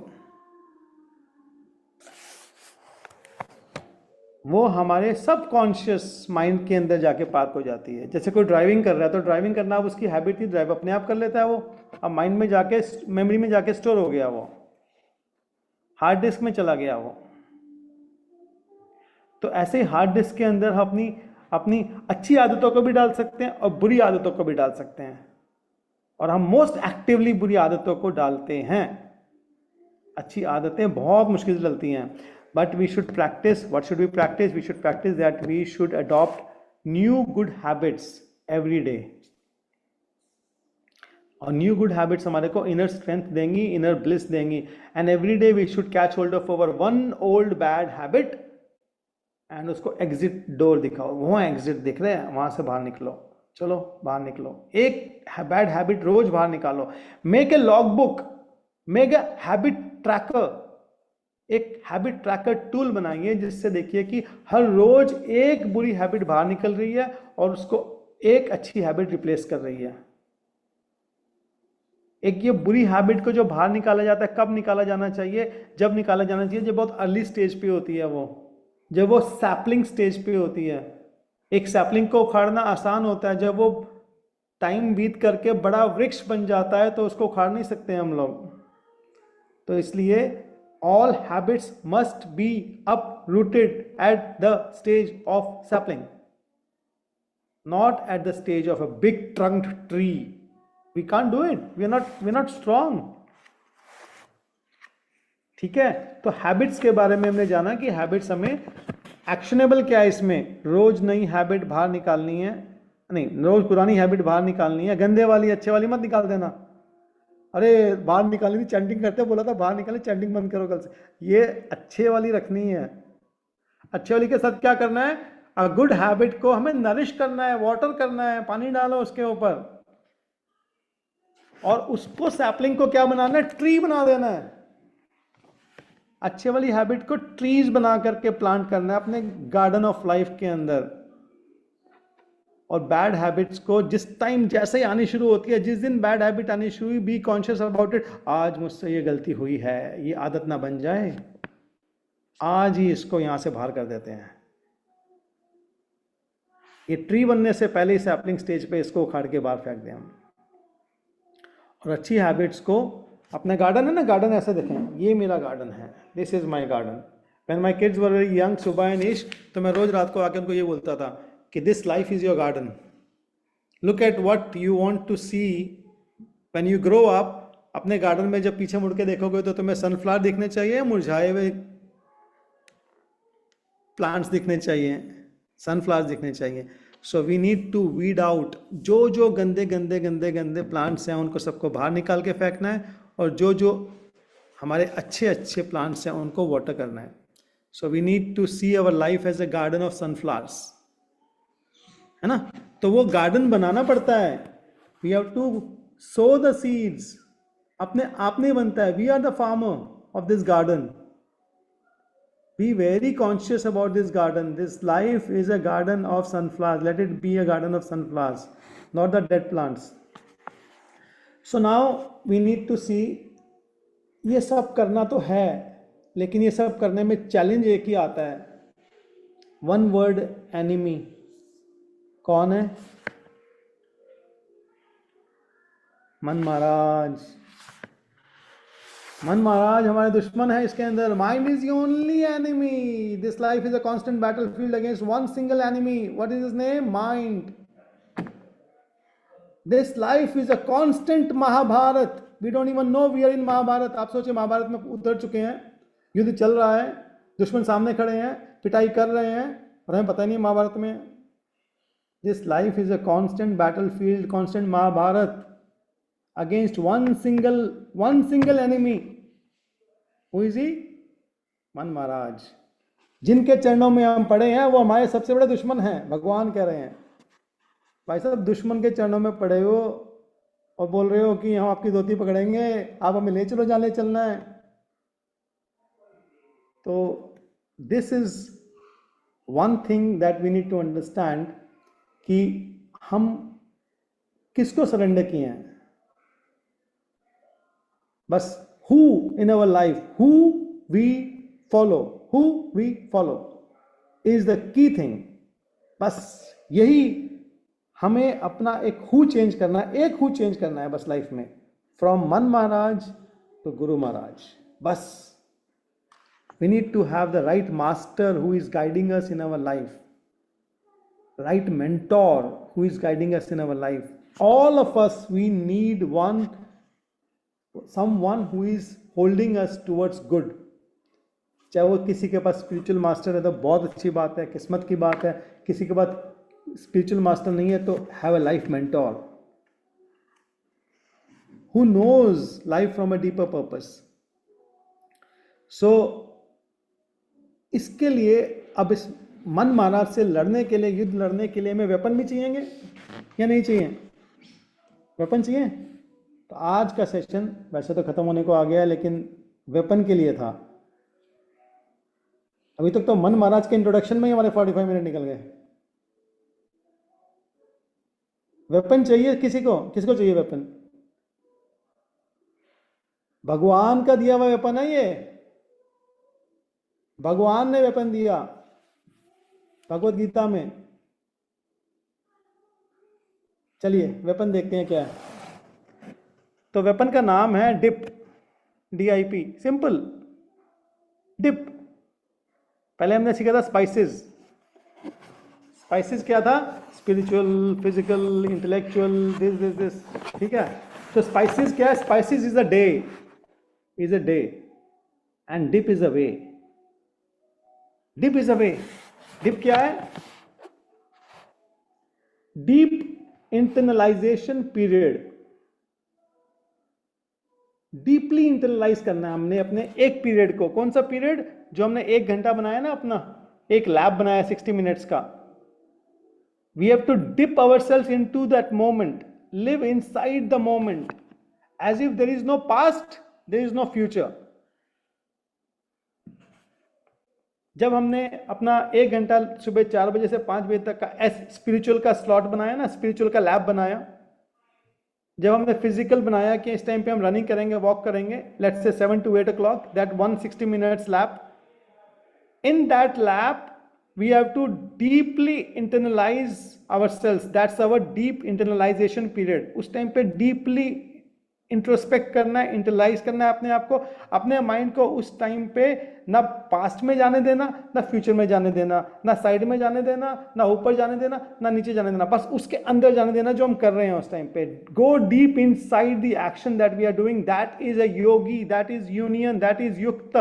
वो हमारे सबकॉन्शियस माइंड के अंदर जाके पार्क हो जाती है। जैसे कोई ड्राइविंग कर रहा है तो ड्राइविंग करना अब उसकी हैबिट थी, ड्राइव अपने आप कर लेता है वो, अब माइंड में जाके मेमोरी में जाके स्टोर हो गया, वो हार्ड डिस्क में चला गया वो। तो ऐसे ही हार्ड डिस्क के अंदर हम अपनी अपनी अच्छी आदतों को भी डाल सकते हैं और बुरी आदतों को भी डाल सकते हैं, और हम मोस्ट एक्टिवली बुरी आदतों को डालते हैं। अच्छी आदतें बहुत मुश्किल से डलती हैं, but we should practise. What should we practise? We should practise that we should adopt new good habits every day. और न्यू गुड हैबिट्स हमारे को इनर स्ट्रेंथ देंगी, इनर ब्लिस देंगी। And every day we should catch hold of over one old bad habit एंड उसको एग्जिट डोर दिखाओ। वहाँ एग्जिट दिख रहे हैं, वहां से बाहर निकलो, चलो बाहर निकलो। एक बैड हैबिट रोज बाहर निकालो। Make a log book, make a habit tracker. एक हैबिट ट्रैकर टूल बनाइए जिससे देखिए कि हर रोज एक बुरी हैबिट बाहर निकल रही है और उसको एक अच्छी हैबिट रिप्लेस कर रही है। एक ये बुरी हैबिट को जो बाहर निकाला जाता है, कब निकाला जाना चाहिए? जब निकाला जाना चाहिए जब बहुत अर्ली स्टेज पे होती है वो, जब वो सैपलिंग स्टेज पे होती है। एक सैपलिंग को उखाड़ना आसान होता है, जब वो टाइम बीत करके बड़ा वृक्ष बन जाता है तो उसको उखाड़ नहीं सकते हम लोग। तो इसलिए all habits must be uprooted at the stage of sapling, not at the stage of a big trunked tree. We can't do it. We're not strong. ठीक है, तो हैबिट्स के बारे में हमने जाना कि हैबिट्स हमें एक्शनेबल क्या है इसमें। रोज नई हैबिट बाहर निकालनी है, नहीं रोज पुरानी हैबिट बाहर निकालनी है। गंदे वाली अच्छे वाली मत निकाल देना। अरे बाहर निकालनी थी, चैंटिंग करते बोला था बाहर निकाले, चैंटिंग बंद करो कल से। ये अच्छे वाली रखनी है। अच्छे वाली के साथ क्या करना है? अ गुड हैबिट को हमें नरिश करना है, वाटर करना है, पानी डालो उसके ऊपर, और उसको सैपलिंग को क्या बनाना है? ट्री बना देना है। अच्छे वाली हैबिट को ट्रीज बना करके प्लांट करना है अपने गार्डन ऑफ लाइफ के अंदर। और बैड हैबिट्स को जिस टाइम जैसे ही आनी शुरू होती है, जिस दिन बैड हैबिट आनी शुरू हुई, बी कॉन्शियस अबाउट इट। आज मुझसे ये गलती हुई है, ये आदत ना बन जाए, आज ही इसको यहां से बाहर कर देते हैं। ये ट्री बनने से पहले ही सैपलिंग स्टेज पे इसको उखाड़ के बाहर फेंक दें हम। और अच्छी हैबिट्स को, अपना गार्डन है ना, गार्डन ऐसे देखें, ये मेरा गार्डन है, this is my garden. When my kids were very young, सुबह एंड ईश, तो मैं रोज रात को आके उनको ये बोलता था कि this life is your garden, look at what you want to see when you grow up. अपने गार्डन में जब पीछे मुड़ के देखोगे तो तुम्हें सनफ्लावर दिखने चाहिए, मुरझाए हुए प्लांट्स दिखने चाहिए, सनफ्लावर्स दिखने चाहिए। So we need to weed out जो जो गंदे गंदे गंदे गंदे प्लांट्स हैं, उनको सबको बाहर निकाल के फेंकना है, और जो जो हमारे अच्छे अच्छे प्लांट्स हैं उनको वाटर करना है। So we need to see our life as a garden of sunflowers, है ना। तो वो गार्डन बनाना पड़ता है। We have to sow the seeds, अपने आप नहीं बनता है। We are the farmer of this garden. Be very conscious about this garden. This life is a garden of sunflowers. Let it be a garden of sunflowers, not the dead plants. So now we need to see, ये सब करना तो है, लेकिन ये सब करने में चैलेंज एक ही आता है, वन वर्ड एनिमी। कौन है? मन महाराज। मन महाराज हमारे दुश्मन है इसके अंदर। Mind is the only enemy. This life is a constant battlefield against one single enemy. What is his name? Mind. This life is a constant Mahabharat. We don't even know we are in Mahabharat. आप सोचिए महाभारत में उतर चुके हैं, युद्ध चल रहा है, दुश्मन सामने खड़े हैं, पिटाई कर रहे हैं, और हमें पता नहीं महाभारत में। This life is a constant battlefield, constant Mahabharat against one single enemy. Who is he? मन महाराज। जिनके चरणों में हम पड़े हैं वो हमारे सबसे बड़े दुश्मन हैं। भगवान कह रहे हैं, भाई साहब दुश्मन के चरणों में पड़े हो और बोल रहे हो कि हम आपकी धोती पकड़ेंगे, आप हमें ले चलो जहाँ ले चलना है। तो this is one thing that we need to understand कि हम किसको सरेंडर किए हैं। बस who in our life, who we follow, who we follow. Is the key thing. बस यही हमें अपना एक हु चेंज करना है, एक हु चेंज करना है बस लाइफ में, फ्रॉम मन महाराज टू गुरु महाराज। बस we need to have the right master who is guiding us in our life, right mentor who is guiding us in our life. All of us, we need someone who is holding us towards good. चाहे वो किसी के पास स्पिरिचुअल मास्टर है तो बहुत अच्छी बात है, किस्मत की बात है। किसी के पास स्पिरिचुअल मास्टर नहीं है तो have a life mentor who knows life from a deeper purpose. So इसके लिए अब इस मन महाराज से लड़ने के लिए, युद्ध लड़ने के लिए हमें वेपन भी चाहिएंगे या नहीं चाहिए? वेपन चाहिए। तो आज का सेशन वैसे तो खत्म होने को आ गया है, लेकिन वेपन के लिए था। अभी तक तो मन महाराज के इंट्रोडक्शन में ही हमारे 45 मिनट निकल गए। वेपन चाहिए किसी को? किसको चाहिए वेपन? भगवान का दिया हुआ वेपन है ये। भगवान ने वेपन दिया भगवत गीता में। चलिए वेपन देखते हैं क्या है। तो वेपन का नाम है डिप, DIP, सिंपल डिप। पहले हमने सीखा था स्पाइसेस। स्पाइसेस क्या था? स्पिरिचुअल, फिजिकल, इंटेलेक्चुअल, दिस, ठीक है। तो स्पाइसेस क्या है? Spices is a day and dip is a way. Dip is a way. Dip क्या है? Deep internalisation period. Deeply internalise करना है हमने अपने एक पीरियड को। कौन सा पीरियड? जो हमने 1 घंटा बनाया ना, अपना एक लैब बनाया 60 मिनट्स का। We have to dip ourselves into that moment, live inside the moment as if there is no past, there is no future. जब हमने अपना 1 घंटा सुबह 4 बजे से 5 बजे तक का स्पिरिचुअल का स्लॉट बनाया ना, स्पिरिचुअल का लैब बनाया, जब हमने फिजिकल बनाया कि इस टाइम पे हम रनिंग करेंगे, वॉक करेंगे, let's say 7 to 8 o'clock, that 160 minutes lab, in that lab we have to deeply internalize ourselves. That's our deep internalization period. उस टाइम पे deeply इंट्रोस्पेक्ट करना है, इंटरलाइज करना है अपने आप को, अपने माइंड को। उस टाइम पे ना पास्ट में जाने देना, ना फ्यूचर में जाने देना, ना साइड में जाने देना, ना ऊपर जाने देना, ना नीचे जाने देना, बस उसके अंदर जाने देना जो हम कर रहे हैं उस टाइम पे। Go deep inside the action that we are doing. That is a yogi, that is union, that is yukt.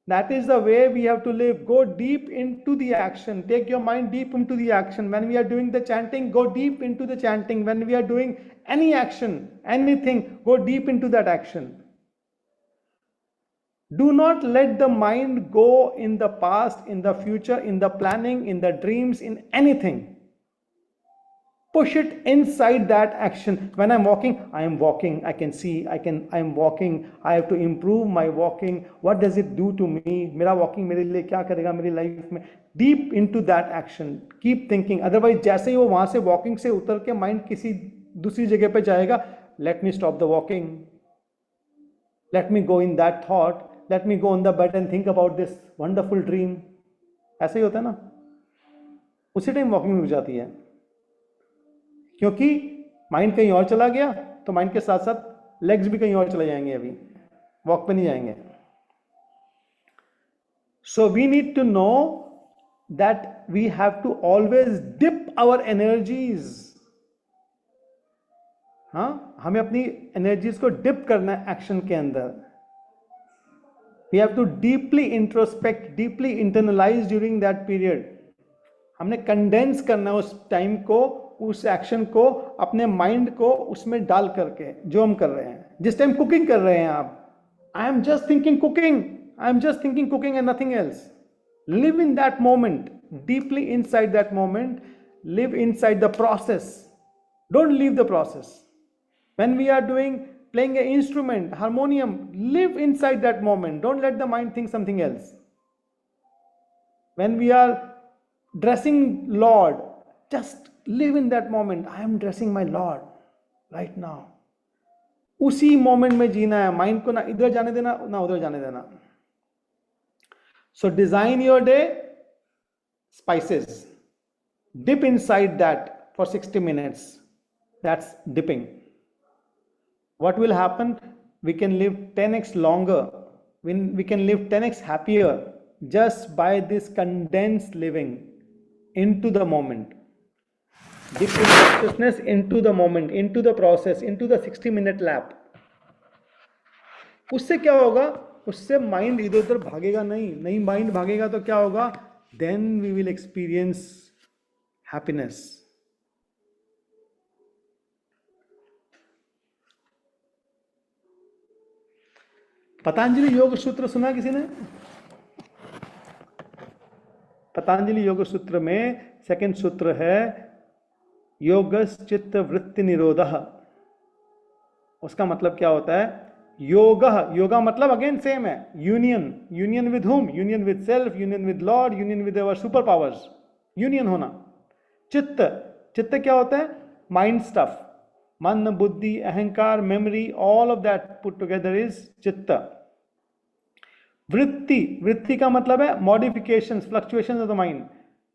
That is the way we have to live. Go deep into the action. Take your mind deep into the action. When we are doing the chanting, go deep into the chanting. When we are doing any action, anything, go deep into that action. Do not let the mind go in the past, in the future, in the planning, in the dreams, in anything. Push it inside that action. When I'm walking, I am walking. I can see, I am walking. I have to improve my walking. What does it do to me? मेरा walking मेरे लिए क्या करेगा मेरी life में? Deep into that action. Keep thinking. Otherwise, जैसे ही वो वहाँ से walking से उतर के mind किसी दूसरी जगह पे जाएगा, let me stop the walking. Let me go in that thought. Let me go on the bed and think about this wonderful dream. ऐसे ही होता है ना? उसी टाइम walking रुक जाती है, क्योंकि माइंड कहीं और चला गया, तो माइंड के साथ साथ लेग्स भी कहीं और चले जाएंगे, अभी वॉक पे नहीं जाएंगे। So we need to know that we have to always dip our energies. हाँ, हमें अपनी एनर्जीज को डिप करना है एक्शन के अंदर। We have to deeply introspect, deeply internalise during that period. हमने कंडेंस करना है उस टाइम को, उस एक्शन को, अपने माइंड को उसमें डाल करके जो हम कर रहे हैं। जिस टाइम कुकिंग कर रहे हैं आप, I am just thinking cooking, I am just thinking cooking and nothing else. Live in that moment, deeply inside that moment, live inside the process, don't leave the process. When we are doing, playing an instrument, harmonium, live inside that moment, don't let the mind think something else. When we are dressing Lord, just live in that moment. I am dressing my Lord right now. उसी मोमेंट में जीना है, माइंड को ना इधर जाने देना ना उधर जाने देना। So design your day spices. Dip inside that for 60 minutes. That's dipping. What will happen? We can live 10x longer. We can live 10x happier just by this condensed living into the moment. Dip in consciousness into the moment, into the process, into the 60-minute lap. उससे क्या होगा? उससे माइंड इधर उधर भागेगा नहीं माइंड भागेगा तो क्या होगा? Then we will experience happiness. Patanjali Yoga Sutra सुना किसी ने? पतंजलि योग सूत्र में सेकंड सूत्र है योगश्चित्त वृत्ति निरोधः. उसका मतलब क्या होता है? योगा मतलब अगेन सेम है, union with whom? Union with self, union with Lord, union with our super powers, union होना. चित्त क्या होता है? माइंड स्टफ, मन, बुद्धि, अहंकार, memory, all of that put together is चित्त. वृत्ति का मतलब है modifications, fluctuations of the mind.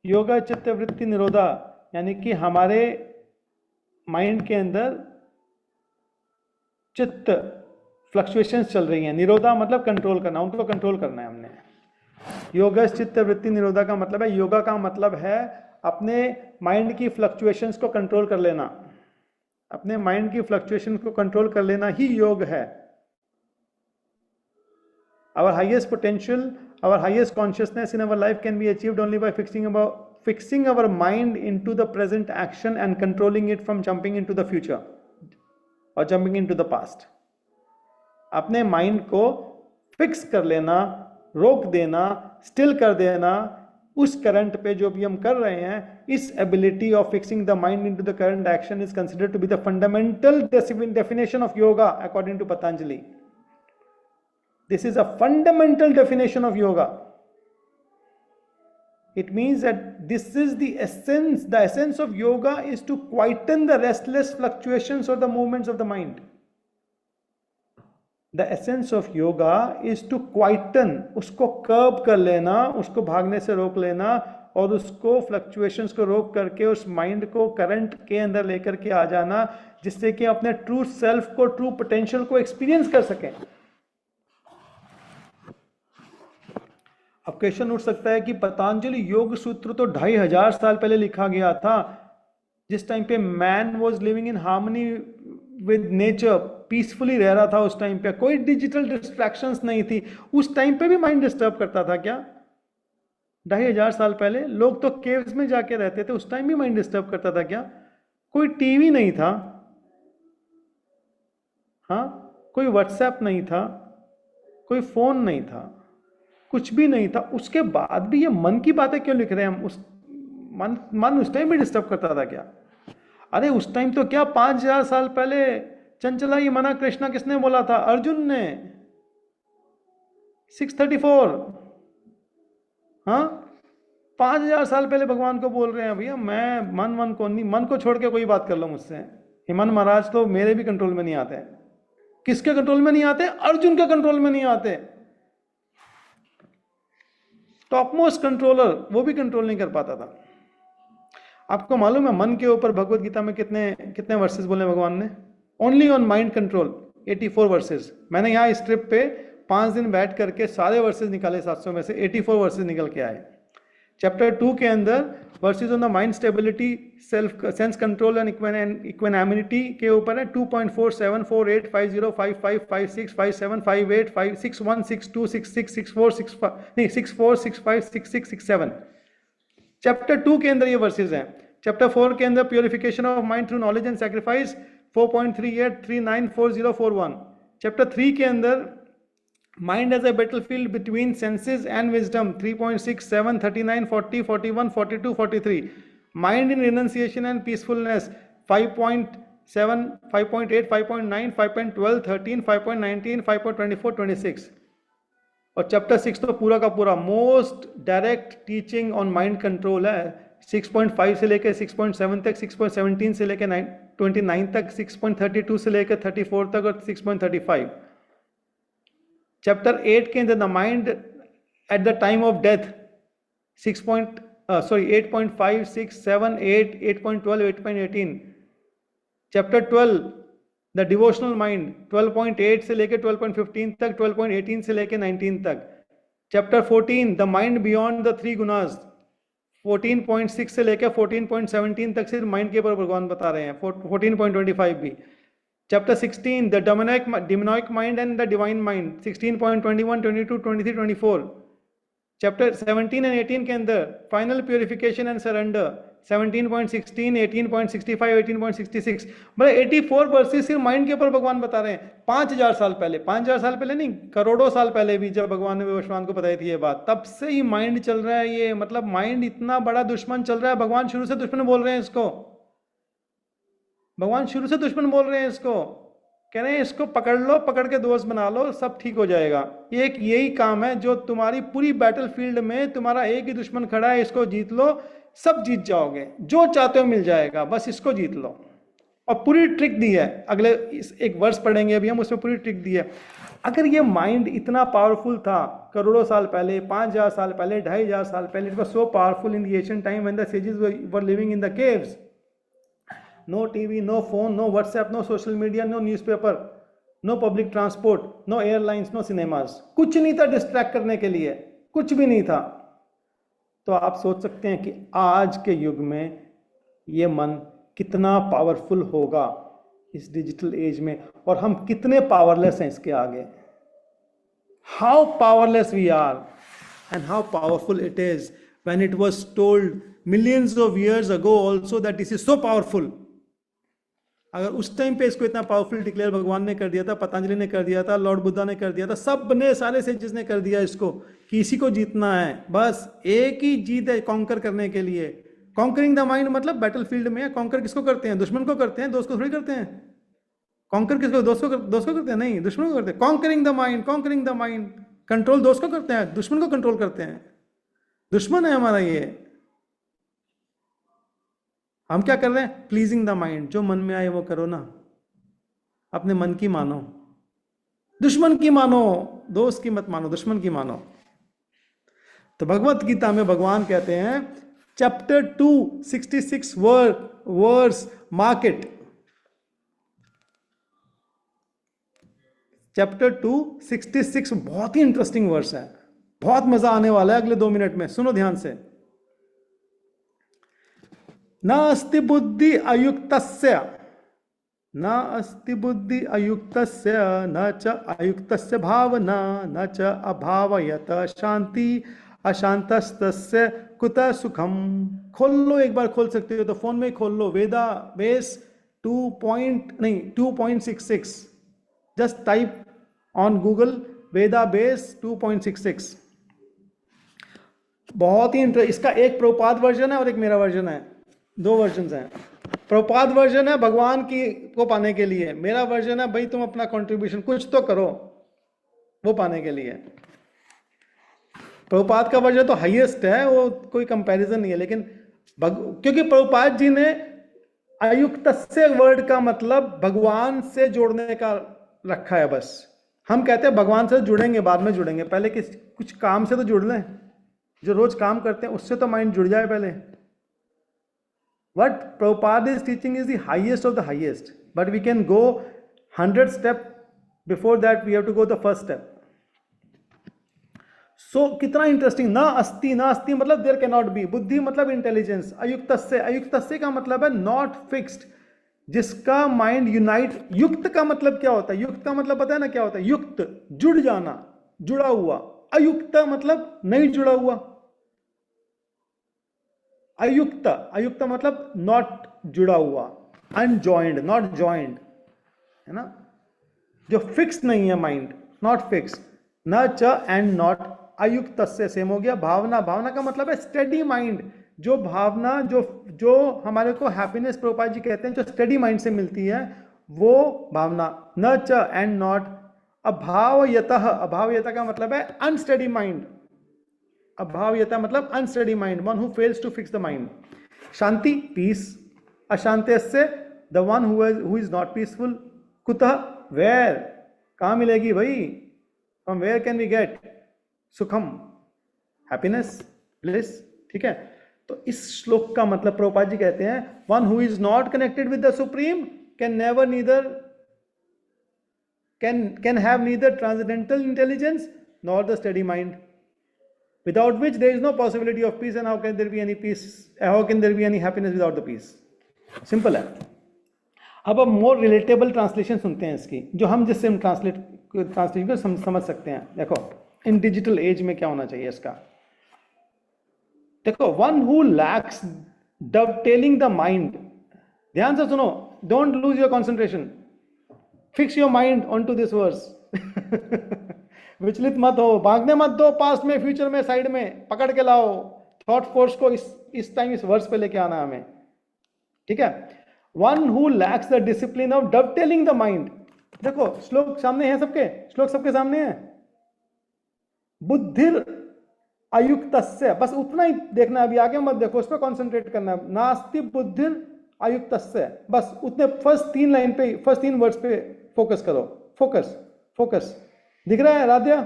Yoga चित्त वृत्ति निरोधा, यानी कि हमारे माइंड के अंदर चित्त फ्लक्चुएशंस चल रही हैं. निरोधा मतलब कंट्रोल करना, उनको कंट्रोल करना है हमने. योगा चित्त वृत्ति निरोधा का मतलब है, योगा का मतलब है अपने माइंड की फ्लक्चुएशंस को कंट्रोल कर लेना. अपने माइंड की फ्लक्चुएशंस को कंट्रोल कर लेना ही योग है. Our highest potential, our highest consciousness in our life can be achieved only by fixing our mind into the present action and controlling it from jumping into the future or jumping into the past. अपने माइंड को फिक्स कर लेना, रोक देना, स्टिल कर देना उस करंट पे जो भी हम कर रहे हैं. इस ability of fixing the mind into the current action is considered to be the fundamental definition of yoga according to Patanjali. This is a fundamental definition of yoga. It means that this is the essence. The essence of yoga is to quieten the restless fluctuations or the movements of the mind. The essence of yoga is to quieten, उसको कर्ब कर लेना, उसको भागने से रोक लेना और उसको फ्लक्चुएशंस को रोक करके उस माइंड को करंट के अंदर लेकर के आ जाना, जिससे कि अपने ट्रू सेल्फ को, ट्रू पोटेंशियल को एक्सपीरियंस कर सकें. अब क्वेश्चन उठ सकता है कि पतंजलि योग सूत्र तो 2500 साल पहले लिखा गया था, जिस टाइम पे man was living in harmony with nature, peacefully रह रहा था. उस टाइम पे कोई डिजिटल डिस्ट्रैक्शंस नहीं थी. उस टाइम पे भी माइंड डिस्टर्ब करता था क्या? 2500 साल पहले लोग तो केव्स में जाके रहते थे, उस टाइम भी माइंड डिस्टर्ब करता था क्या? कोई टीवी नहीं था, हाँ, कोई व्हाट्सएप नहीं था, कोई फोन नहीं था, कुछ भी नहीं था. उसके बाद भी ये मन की बातें क्यों लिख रहे हैं हम? उस मन उस टाइम भी डिस्टर्ब करता था क्या? अरे उस टाइम तो क्या 5000 साल पहले चंचला ही मना कृष्णा किसने बोला था? अर्जुन ने. 634, हाँ, 5000 साल पहले भगवान को बोल रहे हैं भैया मैं मन को छोड़ के कोई बात कर लो मुझसे. हिमन महाराज तो मेरे भी कंट्रोल में नहीं आते. किसके कंट्रोल में नहीं आते? अर्जुन के कंट्रोल में नहीं आते. टॉपमोस्ट कंट्रोलर, वो भी कंट्रोल नहीं कर पाता था. आपको मालूम है मन के ऊपर भगवत गीता में कितने वर्सेस बोले भगवान ने? Only on mind control 84 versus. मैंने यहाँ इस ट्रिप पे 5 दिन बैठ करके सारे वर्सेस निकाले, 700 में से 84 वर्सेस निकल के आए. चैप्टर 2 के अंदर verses on the mind stability, self sense control and equanimity के ऊपर है 2.47485655565758561626264646 चैप्टर 2 के अंदर ये वर्सेस हैं. चैप्टर 4 के अंदर purification of mind through knowledge and sacrifice 4.38394041. Chapter 3 के अंदर mind as a battlefield between senses and wisdom 3.67 39 40 41 42 43. Mind in renunciation and peacefulness 5.7 5.8 5.9 5.12 13 5.19 5.24 26. और चैप्टर 6 तो पूरा का पूरा most direct teaching on mind control है. 6.5 से लेकर 6.7 तक, 6.17 से लेकर 29 तक, 6.32 से लेकर 34 तक और 6.35. चैप्टर 8 के अंदर the mind at the time of death sorry 8.5, 6, 7, 8, 8.12, 8.18, chapter 12 the devotional mind 12.8 से लेके 12.15 तक, 12.18 से लेके 19 तक, chapter 14 the mind beyond the three gunas 14.6 से लेकर 14.17 तक सिर्फ माइंड के ऊपर भगवान बता रहे हैं, 14.25 भी, chapter 16 the demonic mind and the divine mind 16.21, 22, 23, 24, chapter 17 and 18 के अंदर फाइनल प्योरिफिकेशन एंड सरेंडर 17.16, 18.65, 18.66, मतलब 84 वर्सेस सिर्फ माइंड के ऊपर भगवान बता रहे हैं। 5000 साल पहले, 5000 साल पहले नहीं, करोड़ों साल पहले भी जब भगवान ने विवस्वान को बताई थी ये बात, तब से ही माइंड चल रहा है ये, मतलब माइंड इतना बड़ा दुश्मन चल रहा है, भगवान शुरू से दुश्मन बोल रहे हैं इसको, भगवान शुरू से दुश्मन बोल रहे हैं इसको, कह रहे हैं इसको पकड़ लो, पकड़ के दोस्त बना लो, सब ठीक हो जाएगा। एक यही काम है जो तुम्हारी पूरी बैटल फील्ड में तुम्हारा एक ही दुश्मन खड़ा है, इसको जीत लो, सब जीत जाओगे, जो चाहते हो मिल जाएगा, बस इसको जीत लो। और पूरी ट्रिक दी है, अगले एक वर्स पढ़ेंगे अभी हम, उसमें पूरी ट्रिक दी है। अगर ये माइंड इतना पावरफुल था करोड़ों साल पहले, 5000 साल पहले, 2500 साल पहले, it was so powerful in the ancient time when the sages were living in the caves, no TV, no phone, no WhatsApp, no social media, no newspaper, no public transport, no airlines, no cinemas, कुछ नहीं था डिस्ट्रैक्ट करने के लिए, कुछ भी नहीं था। तो आप सोच सकते हैं कि आज के युग में ये मन कितना पावरफुल होगा इस डिजिटल एज में, और हम कितने पावरलेस हैं इसके आगे। How powerless we are and how powerful it is when it was told millions of years ago also that this is so powerful. अगर उस टाइम पे इसको इतना पावरफुल डिक्लेयर भगवान ने कर दिया था, पतंजलि ने कर दिया था, लॉर्ड बुद्धा ने कर दिया था, सब ने, सारे सेजेस ने कर दिया इसको कि इसी को जीतना है, बस एक ही जीत है कॉन्कर करने के लिए। कॉन्करिंग द माइंड मतलब बैटल फील्ड में कॉन्कर किसको करते हैं? दुश्मन को करते हैं, दोस्त को थोड़ी करते हैं। कॉन्कर किसको? दोस्त को करते हैं? नहीं, दुश्मन को करते हैं। Conquering the mind, conquering the mind, control दोस्त को करते हैं, दुश्मन को कंट्रोल करते हैं। दुश्मन है हमारा ये। हम क्या कर रहे हैं? प्लीजिंग द माइंड, जो मन में आए वो करो ना, अपने मन की मानो, दुश्मन की मानो, दोस्त की मत मानो, दुश्मन की मानो। तो भगवत गीता में भगवान कहते हैं chapter 2 66 verse mark it. Chapter 2 66 बहुत ही इंटरेस्टिंग वर्स है, बहुत मजा आने वाला है अगले 2 मिनट में, सुनो ध्यान से। न अस्ति बुद्धि अयुक्तस्य, न अस्ति बुद्धि अयुक्तस्य, न च अयुक्तस्य भावना, न च अभावयत शांति, अशांतस्तस्य कुतः सुखम। खोल लो, एक बार खोल सकते हो तो फोन में खोल लो, Veda base 2.66, just type on Google Veda base 2.66। बहुत ही इसका एक प्रभुपाद वर्जन है और एक मेरा वर्जन है, 2 वर्जन हैं। प्रभुपाद वर्जन है भगवान की को पाने के लिए, मेरा वर्जन है भाई तुम अपना कंट्रीब्यूशन कुछ तो करो वो पाने के लिए। प्रभुपाद का वर्जन तो हाईएस्ट है, वो कोई कंपैरिजन नहीं है, लेकिन क्योंकि प्रभुपाद जी ने अयुक्तस्य वर्ड का मतलब भगवान से जोड़ने का रखा है। बस हम कहते हैं भगवान से जुड़ेंगे, बाद में जुड़ेंगे, पहले कुछ काम से तो जुड़ लें, जो रोज काम करते हैं उससे तो माइंड जुड़ जाए पहले। What Prabhupada is teaching is the highest of the highest, but we can go 100 steps before that. We have to go the first step. So कितना इंटरेस्टिंग। ना अस्ति, ना अस्ति मतलब देयर कैन नॉट बी, बुद्धि मतलब इंटेलिजेंस, अयुक्तस्य, अयुक्तस्य का मतलब है नॉट फिक्स्ड, जिसका माइंड यूनाइट। युक्त का मतलब क्या होता है? युक्त का मतलब पता है ना क्या होता है? युक्त जुड़ जाना, जुड़ा हुआ। अयुक्त मतलब नहीं जुड़ा हुआ। अयुक्त, अयुक्त मतलब नॉट जुड़ा हुआ, अनजॉइंड, नॉट जॉइंड, है ना, जो फिक्स नहीं है माइंड, नॉट फिक्स। न च एंड नॉट, अयुक्त से सेम हो गया। भावना, भावना का मतलब है स्टेडी माइंड, जो भावना जो हमारे को हैप्पीनेस प्रभुपाद जी कहते हैं जो स्टेडी माइंड से मिलती है, वो भावना। न च एंड नॉट अभावयतः, अभावयतः का मतलब है अनस्टेडी माइंड। अभावयता मतलब unsteady mind, one who fails to fix the mind. शांति, पीस। अशांतस्य, the one who is not peaceful. कुतः, वेयर, कहां मिलेगी भाई? From where can we get? सुखम, हैप्पीनेस, ब्लिस, ठीक है। तो इस श्लोक का मतलब प्रभुपाद जी कहते हैं, one who is not connected with the supreme can never neither can have neither transcendental intelligence nor the steady mind, without which there is no possibility of peace, and how can there be any peace, how can there be any happiness without the peace? Simple है. अब मोर रिलेटेबल ट्रांसलेशन सुनते हैं इसकी, जो हम जिससे हम ट्रांसलेशन को समझ सकते हैं. देखो इन डिजिटल एज में क्या होना चाहिए इसका. देखो, one who lacks dovetailing the mind, ध्यान से सुनो, don't lose your concentration, fix your mind on to this verse. विचलित मत हो, भागने मत दो पास्ट में फ्यूचर में, साइड में पकड़ के लाओ. थॉट फोर्स को इस टाइम इस वर्स पे लेके आना हमें. ठीक है. One who lacks the discipline of dovetailing the mind. देखो श्लोक सामने है, सबके श्लोक सबके सामने है. बुद्धिर अयुक्तस्य, बस उतना ही देखना, अभी आगे मत देखो, उस पर कॉन्सेंट्रेट करना. नास्ति बुद्धिर अयुक्तस्य, बस उतने फर्स्ट 3 लाइन पे, फर्स्ट 3 वर्ड्स पे फोकस करो. Focus focus. दिख रहा है राध्या?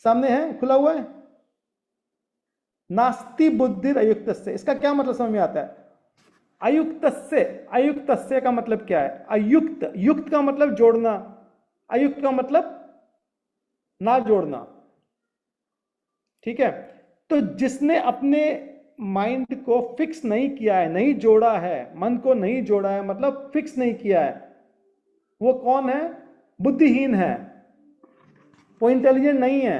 सामने है, खुला हुआ है. नास्ति बुद्धिर अयुक्तस्य, इसका क्या मतलब समझ में आता है? अयुक्तस्य, अयुक्तस्य का मतलब क्या है? अयुक्त, युक्त का मतलब जोड़ना, अयुक्त का मतलब ना जोड़ना. ठीक है. तो जिसने अपने माइंड को फिक्स नहीं किया है, नहीं जोड़ा है, मन को नहीं जोड़ा है, मतलब फिक्स नहीं किया है, वो कौन है? बुद्धिहीन है, वो इंटेलिजेंट नहीं है.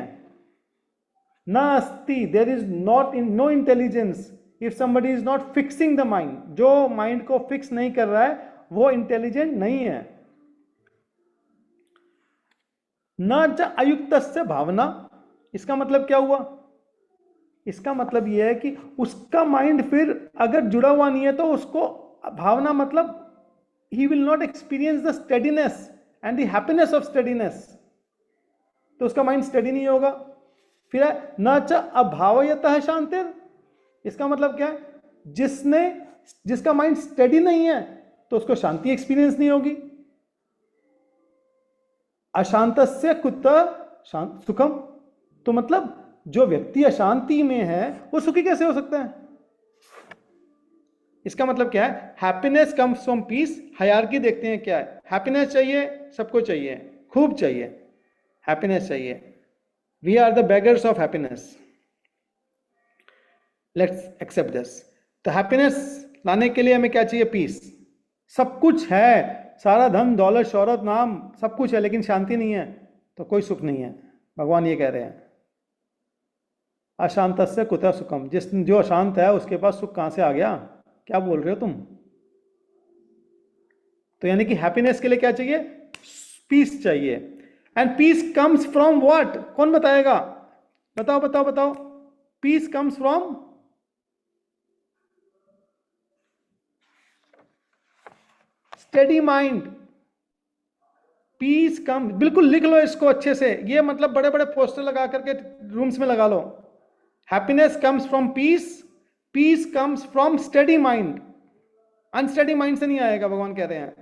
नास्ति, there is not in no intelligence if somebody is not fixing the mind. जो माइंड को फिक्स नहीं कर रहा है वो इंटेलिजेंट नहीं है. न च अयुक्तस्य भावना, इसका मतलब क्या हुआ? इसका मतलब यह है कि उसका माइंड फिर अगर जुड़ा हुआ नहीं है तो उसको भावना मतलब he will not experience the steadiness and the happiness of steadiness. तो उसका माइंड स्टडी नहीं होगा. फिर है न च अभावयतः शांतिर, इसका मतलब क्या है? जिसका माइंड स्टडी नहीं है तो उसको शांति एक्सपीरियंस नहीं होगी. अशांतस्य कुतः सुखम, तो मतलब जो व्यक्ति अशांति में है वो सुखी कैसे हो सकता है? इसका मतलब क्या है? Happiness comes from peace. Hierarchy देखते हैं क्या है. हैप्पीनेस चाहिए, सबको चाहिए, खूब चाहिए, हैप्पीनेस चाहिए. We are the beggars of happiness. Let's accept this. तो हैप्पीनेस लाने के लिए हमें क्या चाहिए? पीस. सब कुछ है, सारा धन दौलत शौहरत नाम सब कुछ है, लेकिन शांति नहीं है तो कोई सुख नहीं है. भगवान ये कह रहे हैं, अशांतस्य कुतः सुखम. जो अशांत है उसके पास सुख कहां से आ गया? क्या बोल रहे हो तुम? तो यानी कि हैप्पीनेस के लिए क्या चाहिए? पीस चाहिए. And peace comes from what? कौन बताएगा? बताओ बताओ बताओ. Peace comes from steady mind. Peace come, बिल्कुल लिख लो इसको अच्छे से, ये मतलब बड़े बड़े पोस्टर लगा करके रूम्स में लगा लो. Happiness comes from peace, peace comes from steady mind. Unsteady mind से नहीं आएगा, भगवान कह रहे हैं.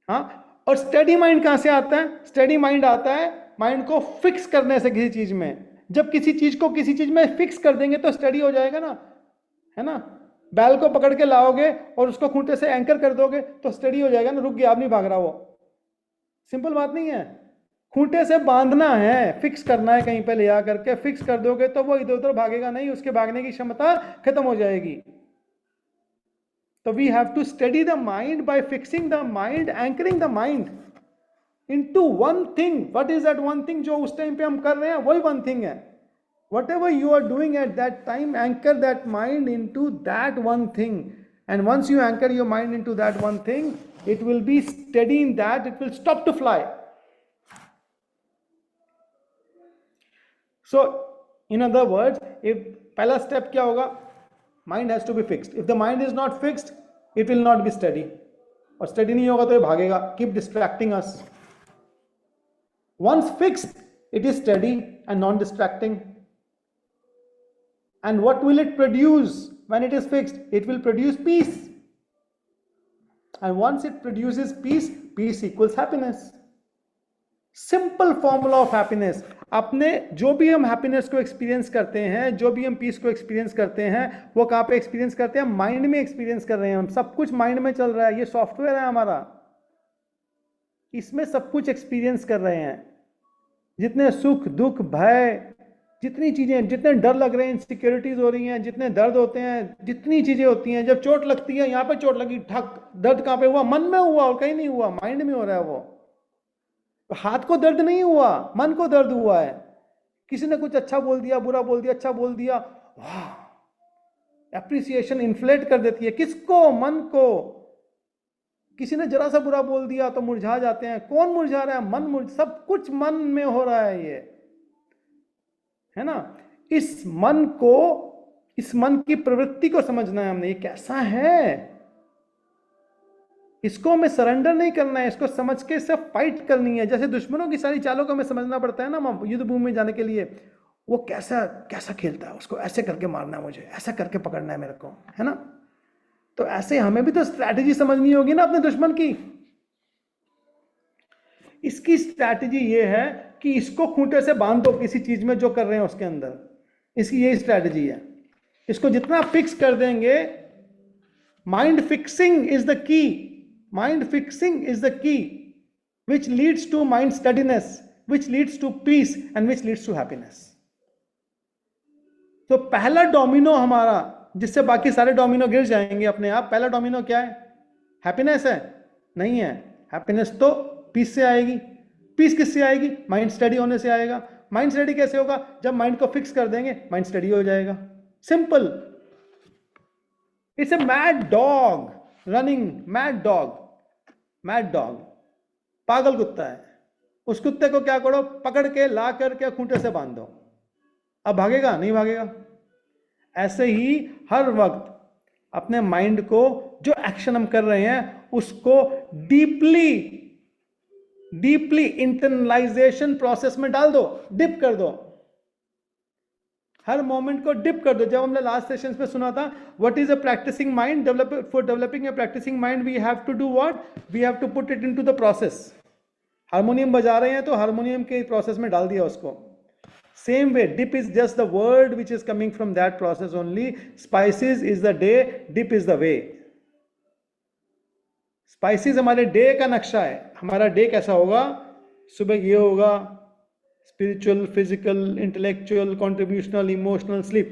हाँ, और स्टडी माइंड कहां से आता है? स्टडी माइंड आता है माइंड को फिक्स करने से किसी चीज में. जब किसी चीज को किसी चीज में फिक्स कर देंगे तो स्टडी हो जाएगा ना, है ना. बैल को पकड़ के लाओगे और उसको खूंटे से एंकर कर दोगे तो स्टडी हो जाएगा ना, रुक गया, अब नहीं भाग रहा वो. सिंपल बात नहीं है. खूंटे से बांधना है, फिक्स करना है, कहीं पे ले आ करके फिक्स कर दोगे तो वो इधर उधर भागेगा नहीं, उसके भागने की क्षमता खत्म हो जाएगी. तो we have to steady the mind by fixing the mind, anchoring the mind into one thing. What is that one thing? जो उस टाइम पे हम कर रहे हैं वही वन थिंग है. Whatever you are doing at that time, anchor that mind into that one thing. And once you anchor your mind into that one thing, it will be steady in that, it will stop to fly. So, in other words, if pehla step kya hoga? Mind has to be fixed. If the mind is not fixed, it will not be steady. और steady नहीं होगा तो ये भागेगा, keep distracting us. Once fixed, it is steady and non-distracting. And what will it produce when it is fixed? It will produce peace. And once it produces peace, peace equals happiness. Simple formula of happiness. अपने जो भी हम हैप्पीनेस को एक्सपीरियंस करते हैं, जो भी हम पीस को एक्सपीरियंस करते हैं, वो कहाँ पे एक्सपीरियंस करते हैं? माइंड में एक्सपीरियंस कर रहे हैं हम। सब कुछ माइंड में चल रहा है, ये सॉफ्टवेयर है हमारा, इसमें सब कुछ एक्सपीरियंस कर रहे हैं। जितने सुख दुख भय, जितनी चीजें, जितने डर लग रहे हैं, इनसिक्योरिटीज हो रही हैं, जितने दर्द होते हैं, जितनी चीजें होती हैं, जब चोट लगती है, यहाँ पे चोट लगी, ठक, दर्द कहाँ पे हुआ? मन में हुआ और कहीं नहीं हुआ, माइंड में हो रहा है वो। हाथ को दर्द नहीं हुआ, मन को दर्द हुआ है। किसी ने कुछ अच्छा बोल दिया, बुरा बोल दिया, अच्छा बोल दिया, वाह, एप्रिसिएशन इन्फ्लेट कर देती है किसको? मन को। किसी ने जरा सा बुरा बोल दिया तो मुरझा जाते हैं। कौन मुरझा रहा है? मन सब कुछ मन में हो रहा है, ये है ना। इस मन को, इस मन की प्रवृत्ति को समझना है हमने, ये कैसा है, इसको हमें सरेंडर नहीं करना है, इसको समझ के इससे फाइट करनी है। जैसे दुश्मनों की सारी चालों को हमें समझना पड़ता है ना युद्ध भूमि में जाने के लिए। वो कैसा कैसा खेलता है, उसको ऐसे करके मारना है, मुझे ऐसा करके पकड़ना है मेरे को, है ना। तो ऐसे हमें भी तो स्ट्रैटेजी समझनी होगी ना अपने दुश्मन की। इसकी स्ट्रैटेजी ये है कि इसको खूंटे से बांध दो किसी चीज में जो कर रहे हैं उसके अंदर, इसकी यही स्ट्रैटेजी है। इसको जितना फिक्स कर देंगे, mind fixing is the key, mind fixing is the key which leads to mind steadiness, which leads to peace and which leads to happiness. तो पहला डोमिनो हमारा, जिससे बाकी सारे डोमिनो गिर जाएंगे अपने आप, पहला डोमिनो क्या है? हैप्पीनेस है? नहीं है। हैप्पीनेस तो पीस से आएगी। पीस किससे आएगी? माइंड स्टडी होने से आएगा। माइंड स्टडी कैसे होगा? जब माइंड को फिक्स कर देंगे, माइंड स्टडी हो जाएगा। Simple. It's a mad dog running, mad dog, mad dog, पागल कुत्ता है। उस कुत्ते को क्या करो? पकड़ के ला करके खूंटे से बांध दो। अब भागेगा? नहीं भागेगा। ऐसे ही हर वक्त अपने माइंड को, जो एक्शन हम कर रहे हैं उसको डीपली डीपली इंटरनलाइजेशन प्रोसेस में डाल दो, डिप कर दो। हर मोमेंट को डिप कर दो। जब हमने लास्ट सेशंस में सुना था, what is a practising mind, for developing a practising mind we have to do what, we have to put it into the process. Harmonium बजा रहे हैं तो हारमोनियम के प्रोसेस में डाल दिया उसको। Same way dip is just the word which is coming from that process only. Spices is the day, dip is the way. Spices हमारे डे का नक्शा है। हमारा डे कैसा होगा? सुबह ये होगा, spiritual, physical, intellectual, contributional, emotional, sleep,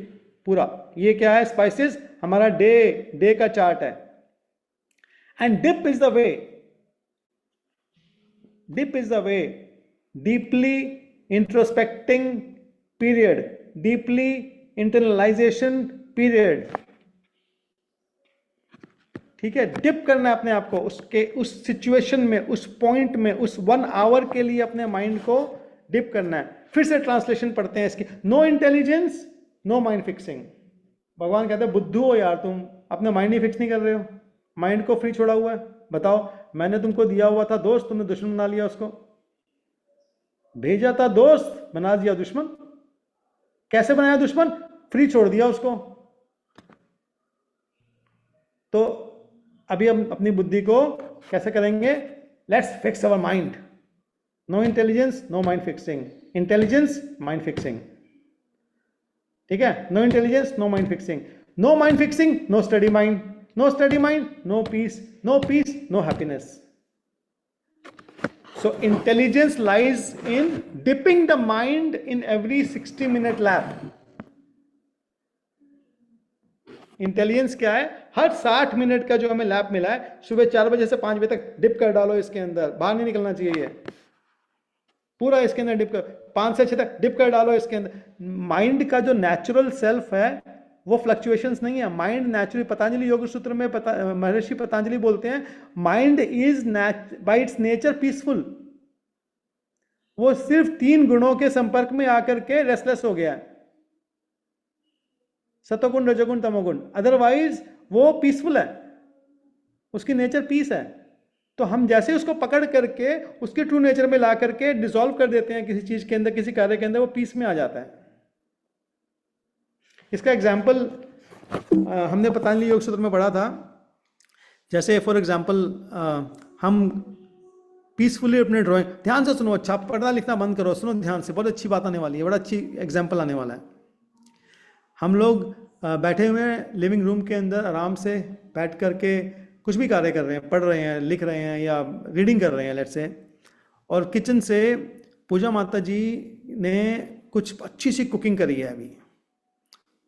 पूरा ये क्या है? स्पाइसेस हमारा डे का चार्ट है। And dip is the way, dip is the way, deeply introspecting period, deeply internalisation period. ठीक है, डिप करना है अपने आप को उसके, उस सिचुएशन में, उस पॉइंट में, उस 1 आवर के लिए अपने माइंड को डिप करना है। फिर से ट्रांसलेशन पढ़ते हैं इसकी। No intelligence, no mind fixing. भगवान कहते हैं बुद्धू हो यार, तुम अपना माइंड ही फिक्स नहीं कर रहे हो, माइंड को फ्री छोड़ा हुआ है। बताओ, मैंने तुमको दिया हुआ था दोस्त, तुमने दुश्मन बना लिया उसको। भेजा था दोस्त, बना दिया दुश्मन। कैसे बनाया दुश्मन? फ्री छोड़ दिया उसको। तो अभी हम अपनी बुद्धि को कैसे करेंगे? Let's fix our mind. No intelligence, no mind fixing. Intelligence, mind fixing. ठीक है, no intelligence, no mind fixing. No mind fixing, no steady mind. No steady mind, no peace. No peace, no happiness. So intelligence lies in dipping the mind in every 60-minute lap. Intelligence क्या है? हर 60 मिनट का जो हमें लैप मिला है, सुबह 4 बजे से 5 बजे तक डिप कर डालो इसके अंदर, बाहर नहीं निकलना चाहिए। पूरा इसके अंदर डिप कर, 5 से 6 तक डिप कर डालो इसके अंदर। माइंड का जो नेचुरल सेल्फ है वो फ्लक्चुएशंस नहीं है। माइंड नेचुरली, पतंजलि योग सूत्र में महर्षि पतंजलि बोलते हैं, mind is by it's nature peaceful. वो सिर्फ 3 गुणों के संपर्क में आकर के रेस्टलेस हो गया है, सतोगुण, रजोगुण, तमोगुण। अदरवाइज वो पीसफुल है, उसकी नेचर पीस है। तो हम जैसे उसको पकड़ करके उसके ट्रू नेचर में ला करके डिसॉल्व कर देते हैं किसी चीज के अंदर, किसी कार्य के अंदर, वो पीस में आ जाता है। इसका एग्जाम्पल हमने पतंजलि योग सूत्र में पढ़ा था। जैसे फॉर एग्जाम्पल हम पीसफुली अपने ड्राइंग, ध्यान से सुनो, अच्छा पढ़ना लिखना बंद करो, सुनो ध्यान से, बहुत अच्छी बात आने वाली है, बड़ा अच्छी एग्जाम्पल आने वाला है। हम लोग बैठे हुए हैं लिविंग रूम के अंदर, आराम से बैठ करके कुछ भी कार्य कर रहे हैं, पढ़ रहे हैं, लिख रहे हैं या रीडिंग कर रहे हैं लेट्स से, और किचन से पूजा माता जी ने कुछ अच्छी सी कुकिंग करी है, अभी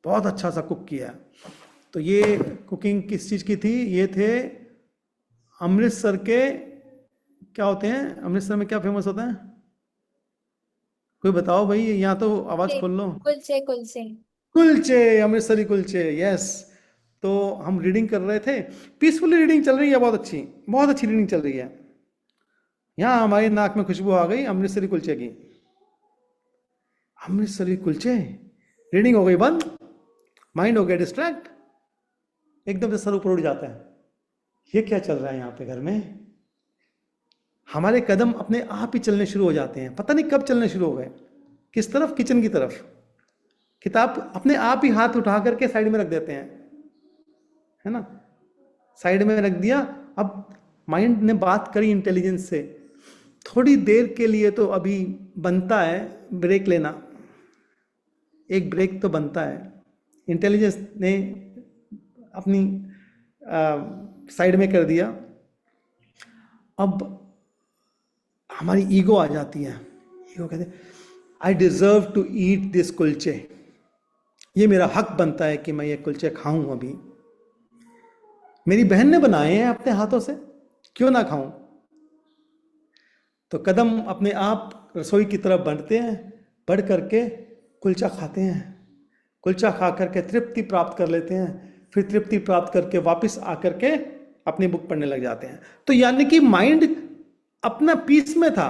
बहुत अच्छा सा कुक किया है। तो ये कुकिंग किस चीज़ की थी? ये थे अमृतसर के, क्या होते हैं अमृतसर में, क्या फेमस होता है, कोई बताओ भाई, यहाँ तो आवाज़ खोल लो। कुलचे कुलचे कुलचे, अमृतसरी कुलचे, यस। तो हम रीडिंग कर रहे थे, पीसफुली रीडिंग चल रही है, बहुत अच्छी रीडिंग चल रही है। यहाँ हमारी नाक में खुशबू आ गई अमृतसरी कुलचे की। अमृतसरी कुलचे, रीडिंग हो गई बंद, माइंड हो गया डिस्ट्रैक्ट, एकदम से सर ऊपर उठ जाता है, ये क्या चल रहा है यहाँ पे घर में। हमारे कदम अपने आप ही चलने शुरू हो जाते हैं, पता नहीं कब चलने शुरू हो गए, किस तरफ? किचन की तरफ। किताब अपने आप ही हाथ उठा करके साइड में रख देते हैं, है ना, साइड में रख दिया। अब माइंड ने बात करी इंटेलिजेंस से, थोड़ी देर के लिए तो अभी बनता है ब्रेक लेना, एक ब्रेक तो बनता है। इंटेलिजेंस ने अपनी साइड में कर दिया। अब हमारी ईगो आ जाती है, ईगो कहते I deserve to eat this kulche, ये मेरा हक बनता है कि मैं ये कुलचे खाऊं, अभी मेरी बहन ने बनाए हैं अपने हाथों से, क्यों ना खाऊं। तो कदम अपने आप रसोई की तरफ बढ़ते हैं, बढ़ करके कुलचा खाते हैं, कुलचा खा करके तृप्ति प्राप्त कर लेते हैं, फिर तृप्ति प्राप्त करके वापस आकर के अपनी बुक पढ़ने लग जाते हैं। तो यानी कि माइंड अपना पीस में था,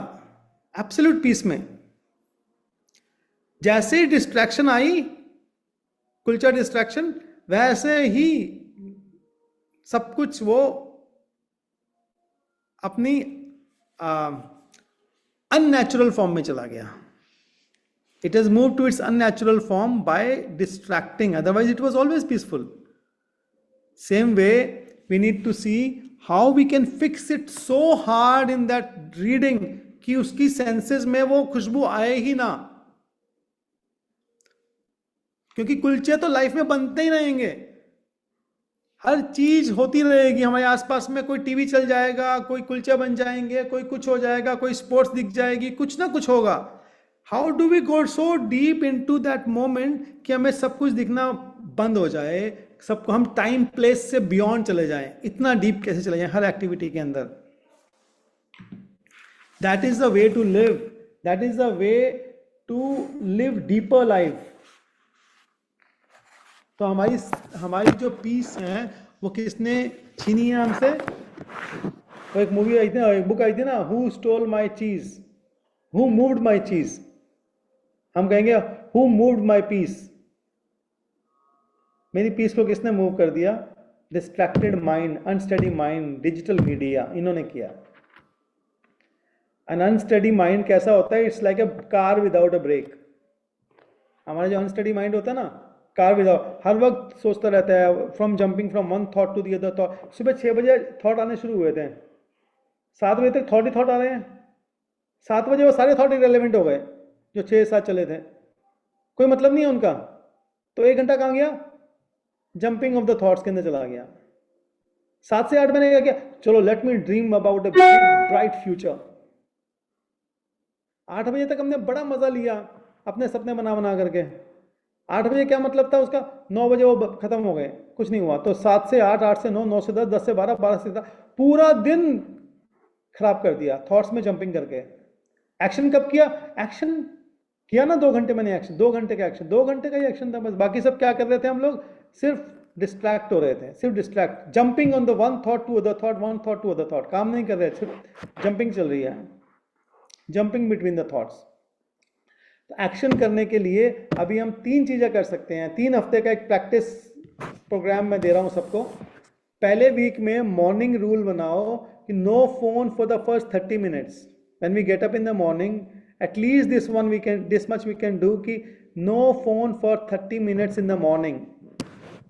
एब्सोल्यूट पीस में। जैसे ही डिस्ट्रैक्शन आई, कुलचा डिस्ट्रैक्शन, वैसे ही सब कुछ वो अपनी अननेचुरल फॉर्म में चला गया। It has moved to its unnatural form by distracting, otherwise it was always peaceful. Same way, we need to see how we can fix it so hard in that reading कि उसकी senses में वो खुशबू आए ही ना, क्योंकि कुलचे तो लाइफ में बनते ही रहेंगे, हर चीज होती रहेगी हमारे आसपास में, कोई टीवी चल जाएगा, कोई कुलचे बन जाएंगे, कोई कुछ हो जाएगा, कोई स्पोर्ट्स दिख जाएगी, कुछ ना कुछ होगा। How do we go so deep into that moment कि हमें सब कुछ दिखना बंद हो जाए, सबको हम टाइम प्लेस से बियॉन्ड चले जाएं, इतना डीप कैसे चले जाएं हर एक्टिविटी के अंदर। That is the way to live, that is the way to live deeper life. तो हमारी जो पीस है वो किसने छीनी है हमसे? वो एक मूवी आई थी ना, एक बुक आई थी ना, हु स्टोल माई चीज, हु मूव्ड माई चीज, हम कहेंगे हु मूव्ड माई पीस, मेरी पीस को किसने मूव कर दिया? Distracted mind, unsteady mind, digital media, इन्होंने किया। एन अनस्टडी माइंड कैसा होता है? It's like a car without a brake. हमारा जो अनस्टडी माइंड होता है ना, कार विदाउट, हर वक्त सोचता रहता है, from jumping from one thought to the other thought. सुबह 6 बजे थॉट आने शुरू हुए थे, 7 बजे तक थॉट ही थॉट आ रहे हैं, 7 बजे वो सारे थॉट इरेलेवेंट हो गए जो 6-7 चले थे, कोई मतलब नहीं है उनका। तो 1 घंटा कहाँ गया? जंपिंग ऑफ द थॉट्स के अंदर चला गया। 7 से 8 मैंने क्या किया? चलो let me dream about a bright future. 8 बजे तक हमने बड़ा मजा लिया अपने सपने बना करके। 8 बजे क्या मतलब था उसका? 9 बजे वो खत्म हो गए, कुछ नहीं हुआ। तो 7 से 8, 8 से 9, 9 से 10, 10 से 12, 12 से 17, पूरा दिन खराब कर दिया थॉट्स में जंपिंग करके। एक्शन कब किया? एक्शन किया ना 2 घंटे मैंने एक्शन, 2 घंटे का एक्शन, 2 घंटे का ही एक्शन था बस। बाकी सब क्या कर रहे थे हम लोग? सिर्फ डिस्ट्रैक्ट हो रहे थे, सिर्फ distract, jumping on the one thought to other thought, one thought to other thought, काम नहीं कर रहे, सिर्फ जंपिंग चल रही है, जंपिंग बिटवीन द थॉट्स। तो एक्शन करने के लिए अभी हम 3 चीजें कर सकते हैं। 3 हफ्ते का एक प्रैक्टिस प्रोग्राम मैं दे रहा हूं सबको। पहले वीक में मॉर्निंग रूल बनाओ कि no phone for the first 30 minutes when we get up in the morning. At least this much we can do कि no phone for 30 minutes in the morning.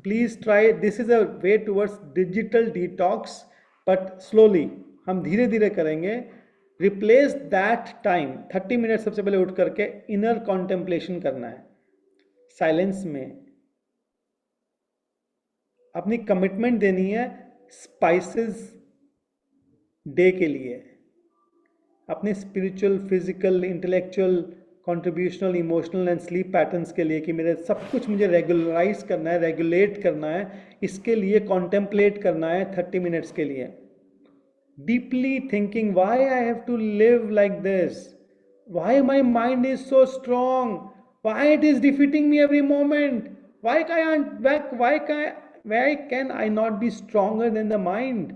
Please try, this is a way towards digital detox, but slowly, हम धीरे धीरे करेंगे। रिप्लेस दैट टाइम, 30 मिनट सबसे पहले उठ करके इनर कॉन्टेम्पलेशन करना है, साइलेंस में अपनी कमिटमेंट देनी है स्पाइसेस डे के लिए, अपने spiritual, physical, intellectual, contributional, emotional and sleep patterns के लिए कि मेरे सब कुछ मुझे रेगुलराइज करना है, रेगुलेट करना है, इसके लिए कॉन्टेम्पलेट करना है 30 मिनट्स के लिए। Deeply thinking why I have to live like this, why my mind is so strong, why it is defeating me every moment, why can I not be stronger than the mind.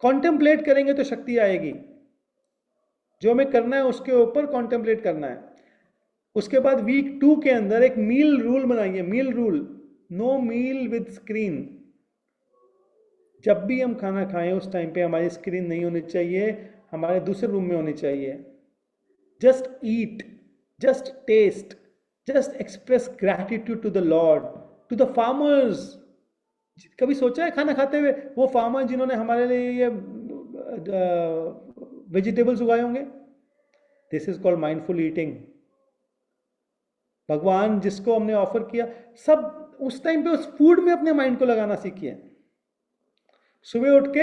Contemplate करेंगे तो शक्ति आएगी। जो हमें करना है उसके ऊपर कॉन्टेम्पलेट करना है। उसके बाद वीक 2 के अंदर एक मील रूल बनाइए, meal rule, no meal with screen. जब भी हम खाना खाएं उस टाइम पे हमारी स्क्रीन नहीं होनी चाहिए, हमारे दूसरे रूम में होनी चाहिए। Just eat, just taste, just express gratitude to the lord, to the farmers. कभी सोचा है खाना खाते हुए वो फार्मर जिन्होंने हमारे लिए ये वेजिटेबल्स उगाए होंगे? This is called mindful eating. भगवान जिसको हमने ऑफर किया, सब उस टाइम पे उस फूड में अपने माइंड को लगाना सीखिए। सुबह उठ के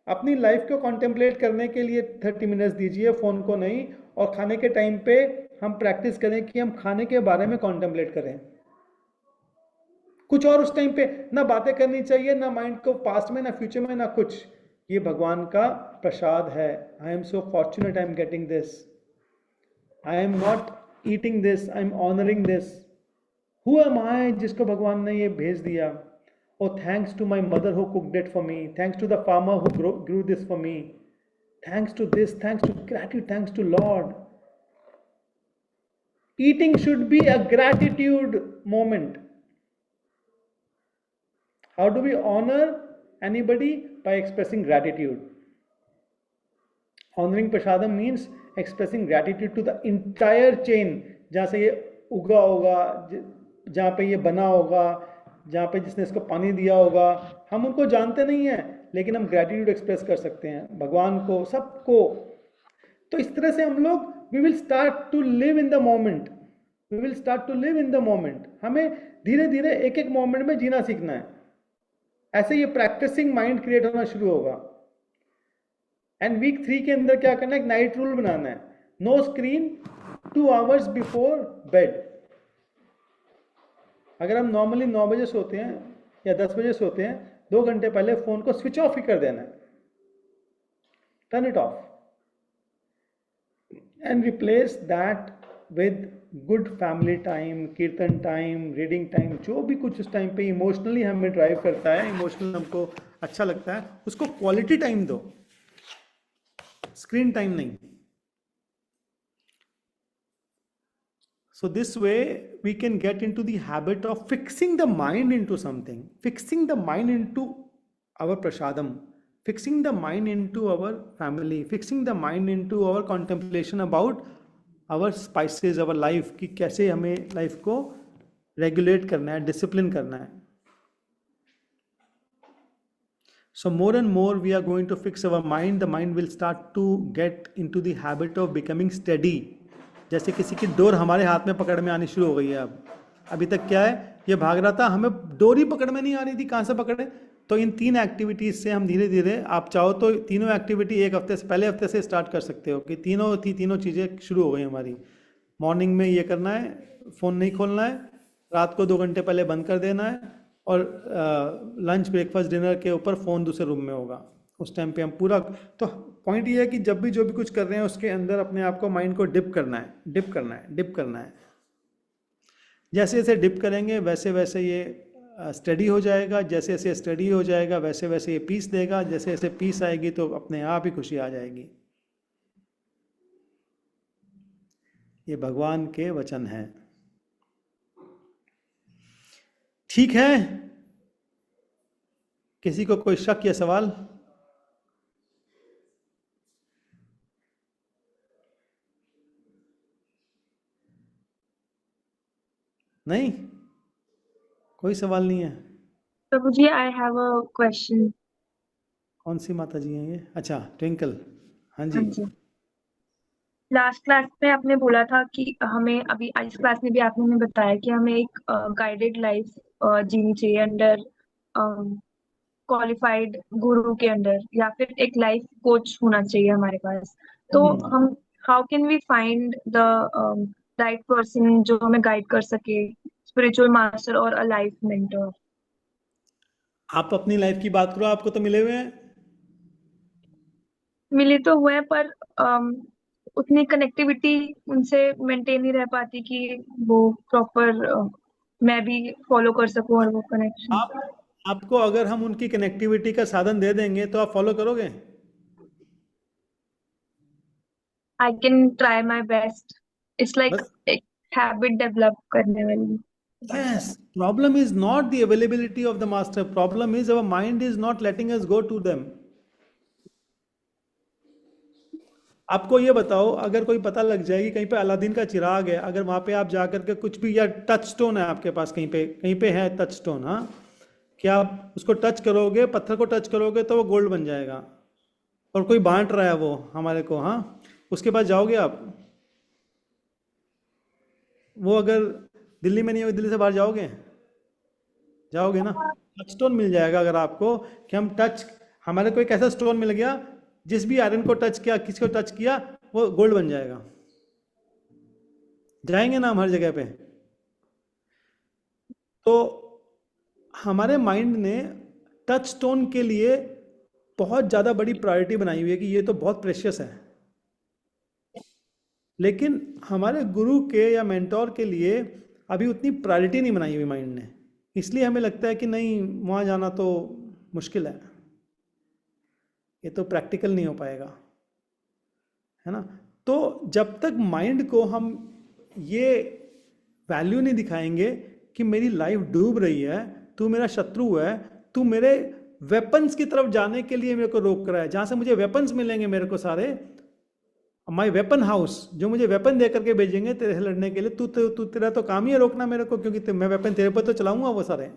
अपनी लाइफ को कॉन्टेम्पलेट करने के लिए 30 मिनट्स दीजिए, फोन को नहीं। और खाने के टाइम पे हम प्रैक्टिस करें कि हम खाने के बारे में कॉन्टेम्पलेट करें। कुछ और उस टाइम पे ना बातें करनी चाहिए, ना माइंड को पास्ट में, ना फ्यूचर में, ना कुछ। ये भगवान का प्रसाद है। I am so fortunate, I am getting this, I am not eating this, I am honouring this. Who am I जिसको भगवान ने ये भेज दिया? Oh, thanks to my mother who cooked it for me. Thanks to the farmer who grew this for me. Thanks to this, thanks to gratitude, thanks to Lord. Eating should be a gratitude moment. How do we honor anybody? By expressing gratitude. Honoring prasadam means expressing gratitude to the entire chain. जहाँ से ये उगा होगा, जहाँ पे ये बना होगा, जहाँ पे जिसने इसको पानी दिया होगा, हम उनको जानते नहीं हैं, लेकिन हम ग्रैटिट्यूड एक्सप्रेस कर सकते हैं भगवान को, सबको। तो इस तरह से हम लोग we will start to live in the moment, we will start to live in the moment. हमें धीरे धीरे एक एक मोमेंट में जीना सीखना है। ऐसे ये प्रैक्टिसिंग माइंड क्रिएट होना शुरू होगा। एंड वीक 3 के अंदर क्या करना है? एक नाइट रूल बनाना है, no screen 2 hours before bed. अगर हम नॉर्मली 9 बजे सोते हैं या 10 बजे सोते हैं, 2 घंटे पहले फोन को स्विच ऑफ ही कर देना है, turn it of, and replace that with good family time, कीर्तन टाइम, रीडिंग टाइम। जो भी कुछ उस टाइम पे इमोशनली हमें ड्राइव करता है, इमोशनल हमको अच्छा लगता है, उसको क्वालिटी टाइम दो, स्क्रीन टाइम नहीं। So this way we can get into the habit of fixing the mind into something, fixing the mind into our prasadam, fixing the mind into our family, fixing the mind into our contemplation about our spices, our life, कि कैसे हमें लाइफ को रेगुलेट करना है, डिसिप्लिन करना है। So more and more we are going to fix our mind. The mind will start to get into the habit of becoming steady. जैसे किसी की डोर हमारे हाथ में पकड़ में आनी शुरू हो गई है। अब अभी तक क्या है, ये भाग रहा था, हमें डोर ही पकड़ में नहीं आ रही थी, कहाँ से पकड़े? तो इन 3 एक्टिविटीज से हम धीरे धीरे, आप चाहो तो तीनों एक्टिविटी एक हफ्ते से, पहले हफ्ते से स्टार्ट कर सकते हो कि तीनों चीज़ें शुरू हो गई हमारी। मॉर्निंग में ये करना है, फ़ोन नहीं खोलना है, रात को 2 घंटे पहले बंद कर देना है, और लंच, ब्रेकफास्ट, डिनर के ऊपर फ़ोन दूसरे रूम में होगा। उस टाइम पे हम पूरा, तो पॉइंट ये है कि जब भी जो भी कुछ कर रहे हैं उसके अंदर अपने आप को, माइंड को डिप करना है, डिप करना है, डिप करना है। जैसे जैसे डिप करेंगे वैसे वैसे ये स्टडी हो जाएगा, जैसे जैसे स्टडी हो जाएगा वैसे वैसे ये पीस देगा, जैसे जैसे पीस आएगी तो अपने आप ही खुशी आ जाएगी। ये भगवान के वचन है। ठीक है, किसी को कोई शक या सवाल? नहीं, कोई सवाल नहीं है? प्रभु जी, I have a question. कौन सी माता जी हैं ये? अच्छा, ट्विंकल। हाँ हाँ जी। जी। लास्ट क्लास में आपने बोला था कि हमें, अभी इस क्लास में भी आपने हमें बताया कि हमें एक गाइडेड लाइफ जीनी चाहिए अंडर क्वालिफाइड गुरु के अंडर, या फिर एक लाइफ कोच होना चाहिए हमारे पास। तो हम how can we find the right person जो हमें गाइड कर सके, स्पिरिचुअल मास्टर और अ लाइफ मेंटर? आप अपनी लाइफ की बात करो, आपको तो मिले हुए हैं। मिले तो हुए हैं, पर उतनी कनेक्टिविटी उनसे मेंटेन नहीं रह पाती कि वो प्रॉपर मैं भी फॉलो कर सकूं और वो कनेक्शन। आपको अगर हम उनकी कनेक्टिविटी का साधन दे देंगे तो आप फॉलो करोगे? I can try my best. It's like बस। एक हैबिट डेवलप करने वाली बात है। Yes, problem is not the availability of the master. Problem is our mind is not letting us go to them. आपको ये बताओ, अगर कोई पता लग जाए कि कहीं पे अलादीन का चिराग है, अगर वहां पे आप जा करके कुछ भी, या टच स्टोन है आपके पास, कहीं पे है टच स्टोन, हाँ, कि आप उसको टच करोगे, पत्थर को टच करोगे तो वो गोल्ड बन जाएगा, और कोई बांट रहा है वो हमारे को, हाँ, उसके पास जाओगे आप? वो अगर दिल्ली में नहीं हो, दिल्ली से बाहर जाओगे? जाओगे ना? टच स्टोन मिल जाएगा अगर आपको, कि हम टच, हमारे को एक ऐसा स्टोन मिल गया, जिस भी आयरन को टच किया, किसी को टच किया, वो गोल्ड बन जाएगा। जाएंगे ना हम हर जगह पे? तो हमारे माइंड ने टच स्टोन के लिए बहुत ज़्यादा बड़ी प्रायोरिटी बनाई हुई है कि ये तो बहुत प्रेशियस है, लेकिन हमारे गुरु के या मेंटोर के लिए अभी उतनी प्रायोरिटी नहीं बनाई हुई माइंड ने, इसलिए हमें लगता है कि नहीं, वहाँ जाना तो मुश्किल है, ये तो प्रैक्टिकल नहीं हो पाएगा, है ना? तो जब तक माइंड को हम ये वैल्यू नहीं दिखाएंगे कि मेरी लाइफ डूब रही है, तू मेरा शत्रु है, तू मेरे वेपन्स की तरफ जाने के लिए मेरे को रोक रहा है, जहाँ से मुझे वेपन्स मिलेंगे मेरे को सारे, माई वेपन हाउस, जो मुझे वेपन दे करके भेजेंगे तेरे से लड़ने के लिए, तू तेरा तो काम ही है रोकना मेरे को, क्योंकि मैं वेपन तेरे पर तो चलाऊंगा वो सारे।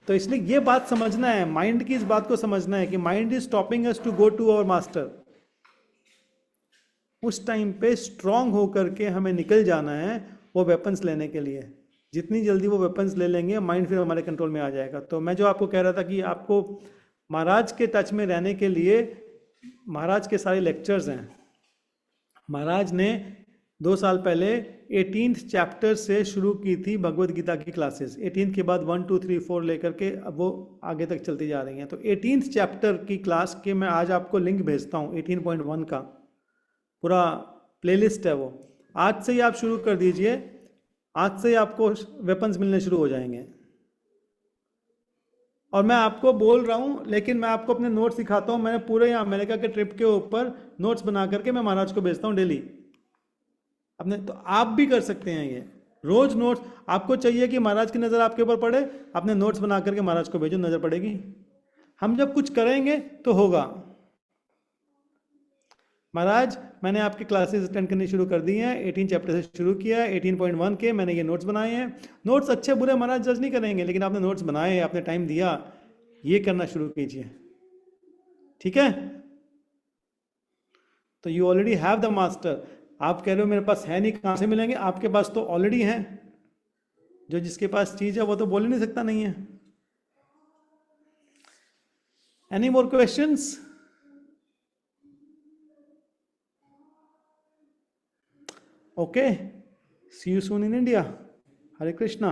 तो इसलिए ये बात समझना है, माइंड की इस बात को समझना है कि mind is stopping us to go to our master. उस टाइम पे स्ट्रांग होकर के हमें निकल जाना है वो वेपन्स लेने के लिए। जितनी जल्दी वो वेपन्स ले लेंगे, माइंड फिर हमारे कंट्रोल में आ जाएगा। तो मैं जो आपको कह रहा था कि आपको महाराज के टच में रहने के लिए, महाराज के सारे लेक्चर्स हैं। महाराज ने 2 साल पहले 18th चैप्टर से शुरू की थी भगवत गीता की क्लासेस। 18th के बाद 1 2 3 4 लेकर के अब वो आगे तक चलती जा रही हैं। तो 18th चैप्टर की क्लास के मैं आज आपको लिंक भेजता हूँ। 18.1 का पूरा प्लेलिस्ट है वो। आज से ही आप शुरू कर दीजिए, आज से ही आपको वेपन्स मिलने शुरू हो जाएंगे। और मैं आपको बोल रहा हूँ, लेकिन मैं आपको अपने नोट्स दिखाता हूँ। मैंने पूरे अमेरिका के ट्रिप के ऊपर नोट्स बना करके मैं महाराज को भेजता हूँ डेली अपने। तो आप भी कर सकते हैं ये रोज नोट्स। आपको चाहिए कि महाराज की नज़र आपके ऊपर पड़े, अपने नोट्स बना करके महाराज को भेजो, नज़र पड़ेगी। हम जब कुछ करेंगे तो होगा। महाराज मैंने आपकी क्लासेस अटेंड करनी शुरू कर दी हैं, 18 चैप्टर से शुरू किया है। 18.1 के मैंने ये नोट्स बनाए हैं। नोट्स अच्छे बुरे महाराज जज नहीं करेंगे, लेकिन आपने नोट्स बनाए, आपने टाइम दिया, ये करना शुरू कीजिए, ठीक है? तो you already have the master. आप कह रहे हो मेरे पास है नहीं, कहाँ से मिलेंगे? आपके पास तो ऑलरेडी है। जो जिसके पास चीज है वो तो बोल ही नहीं सकता नहीं है। Any more questions? Okay, see you soon in India. Hare Krishna.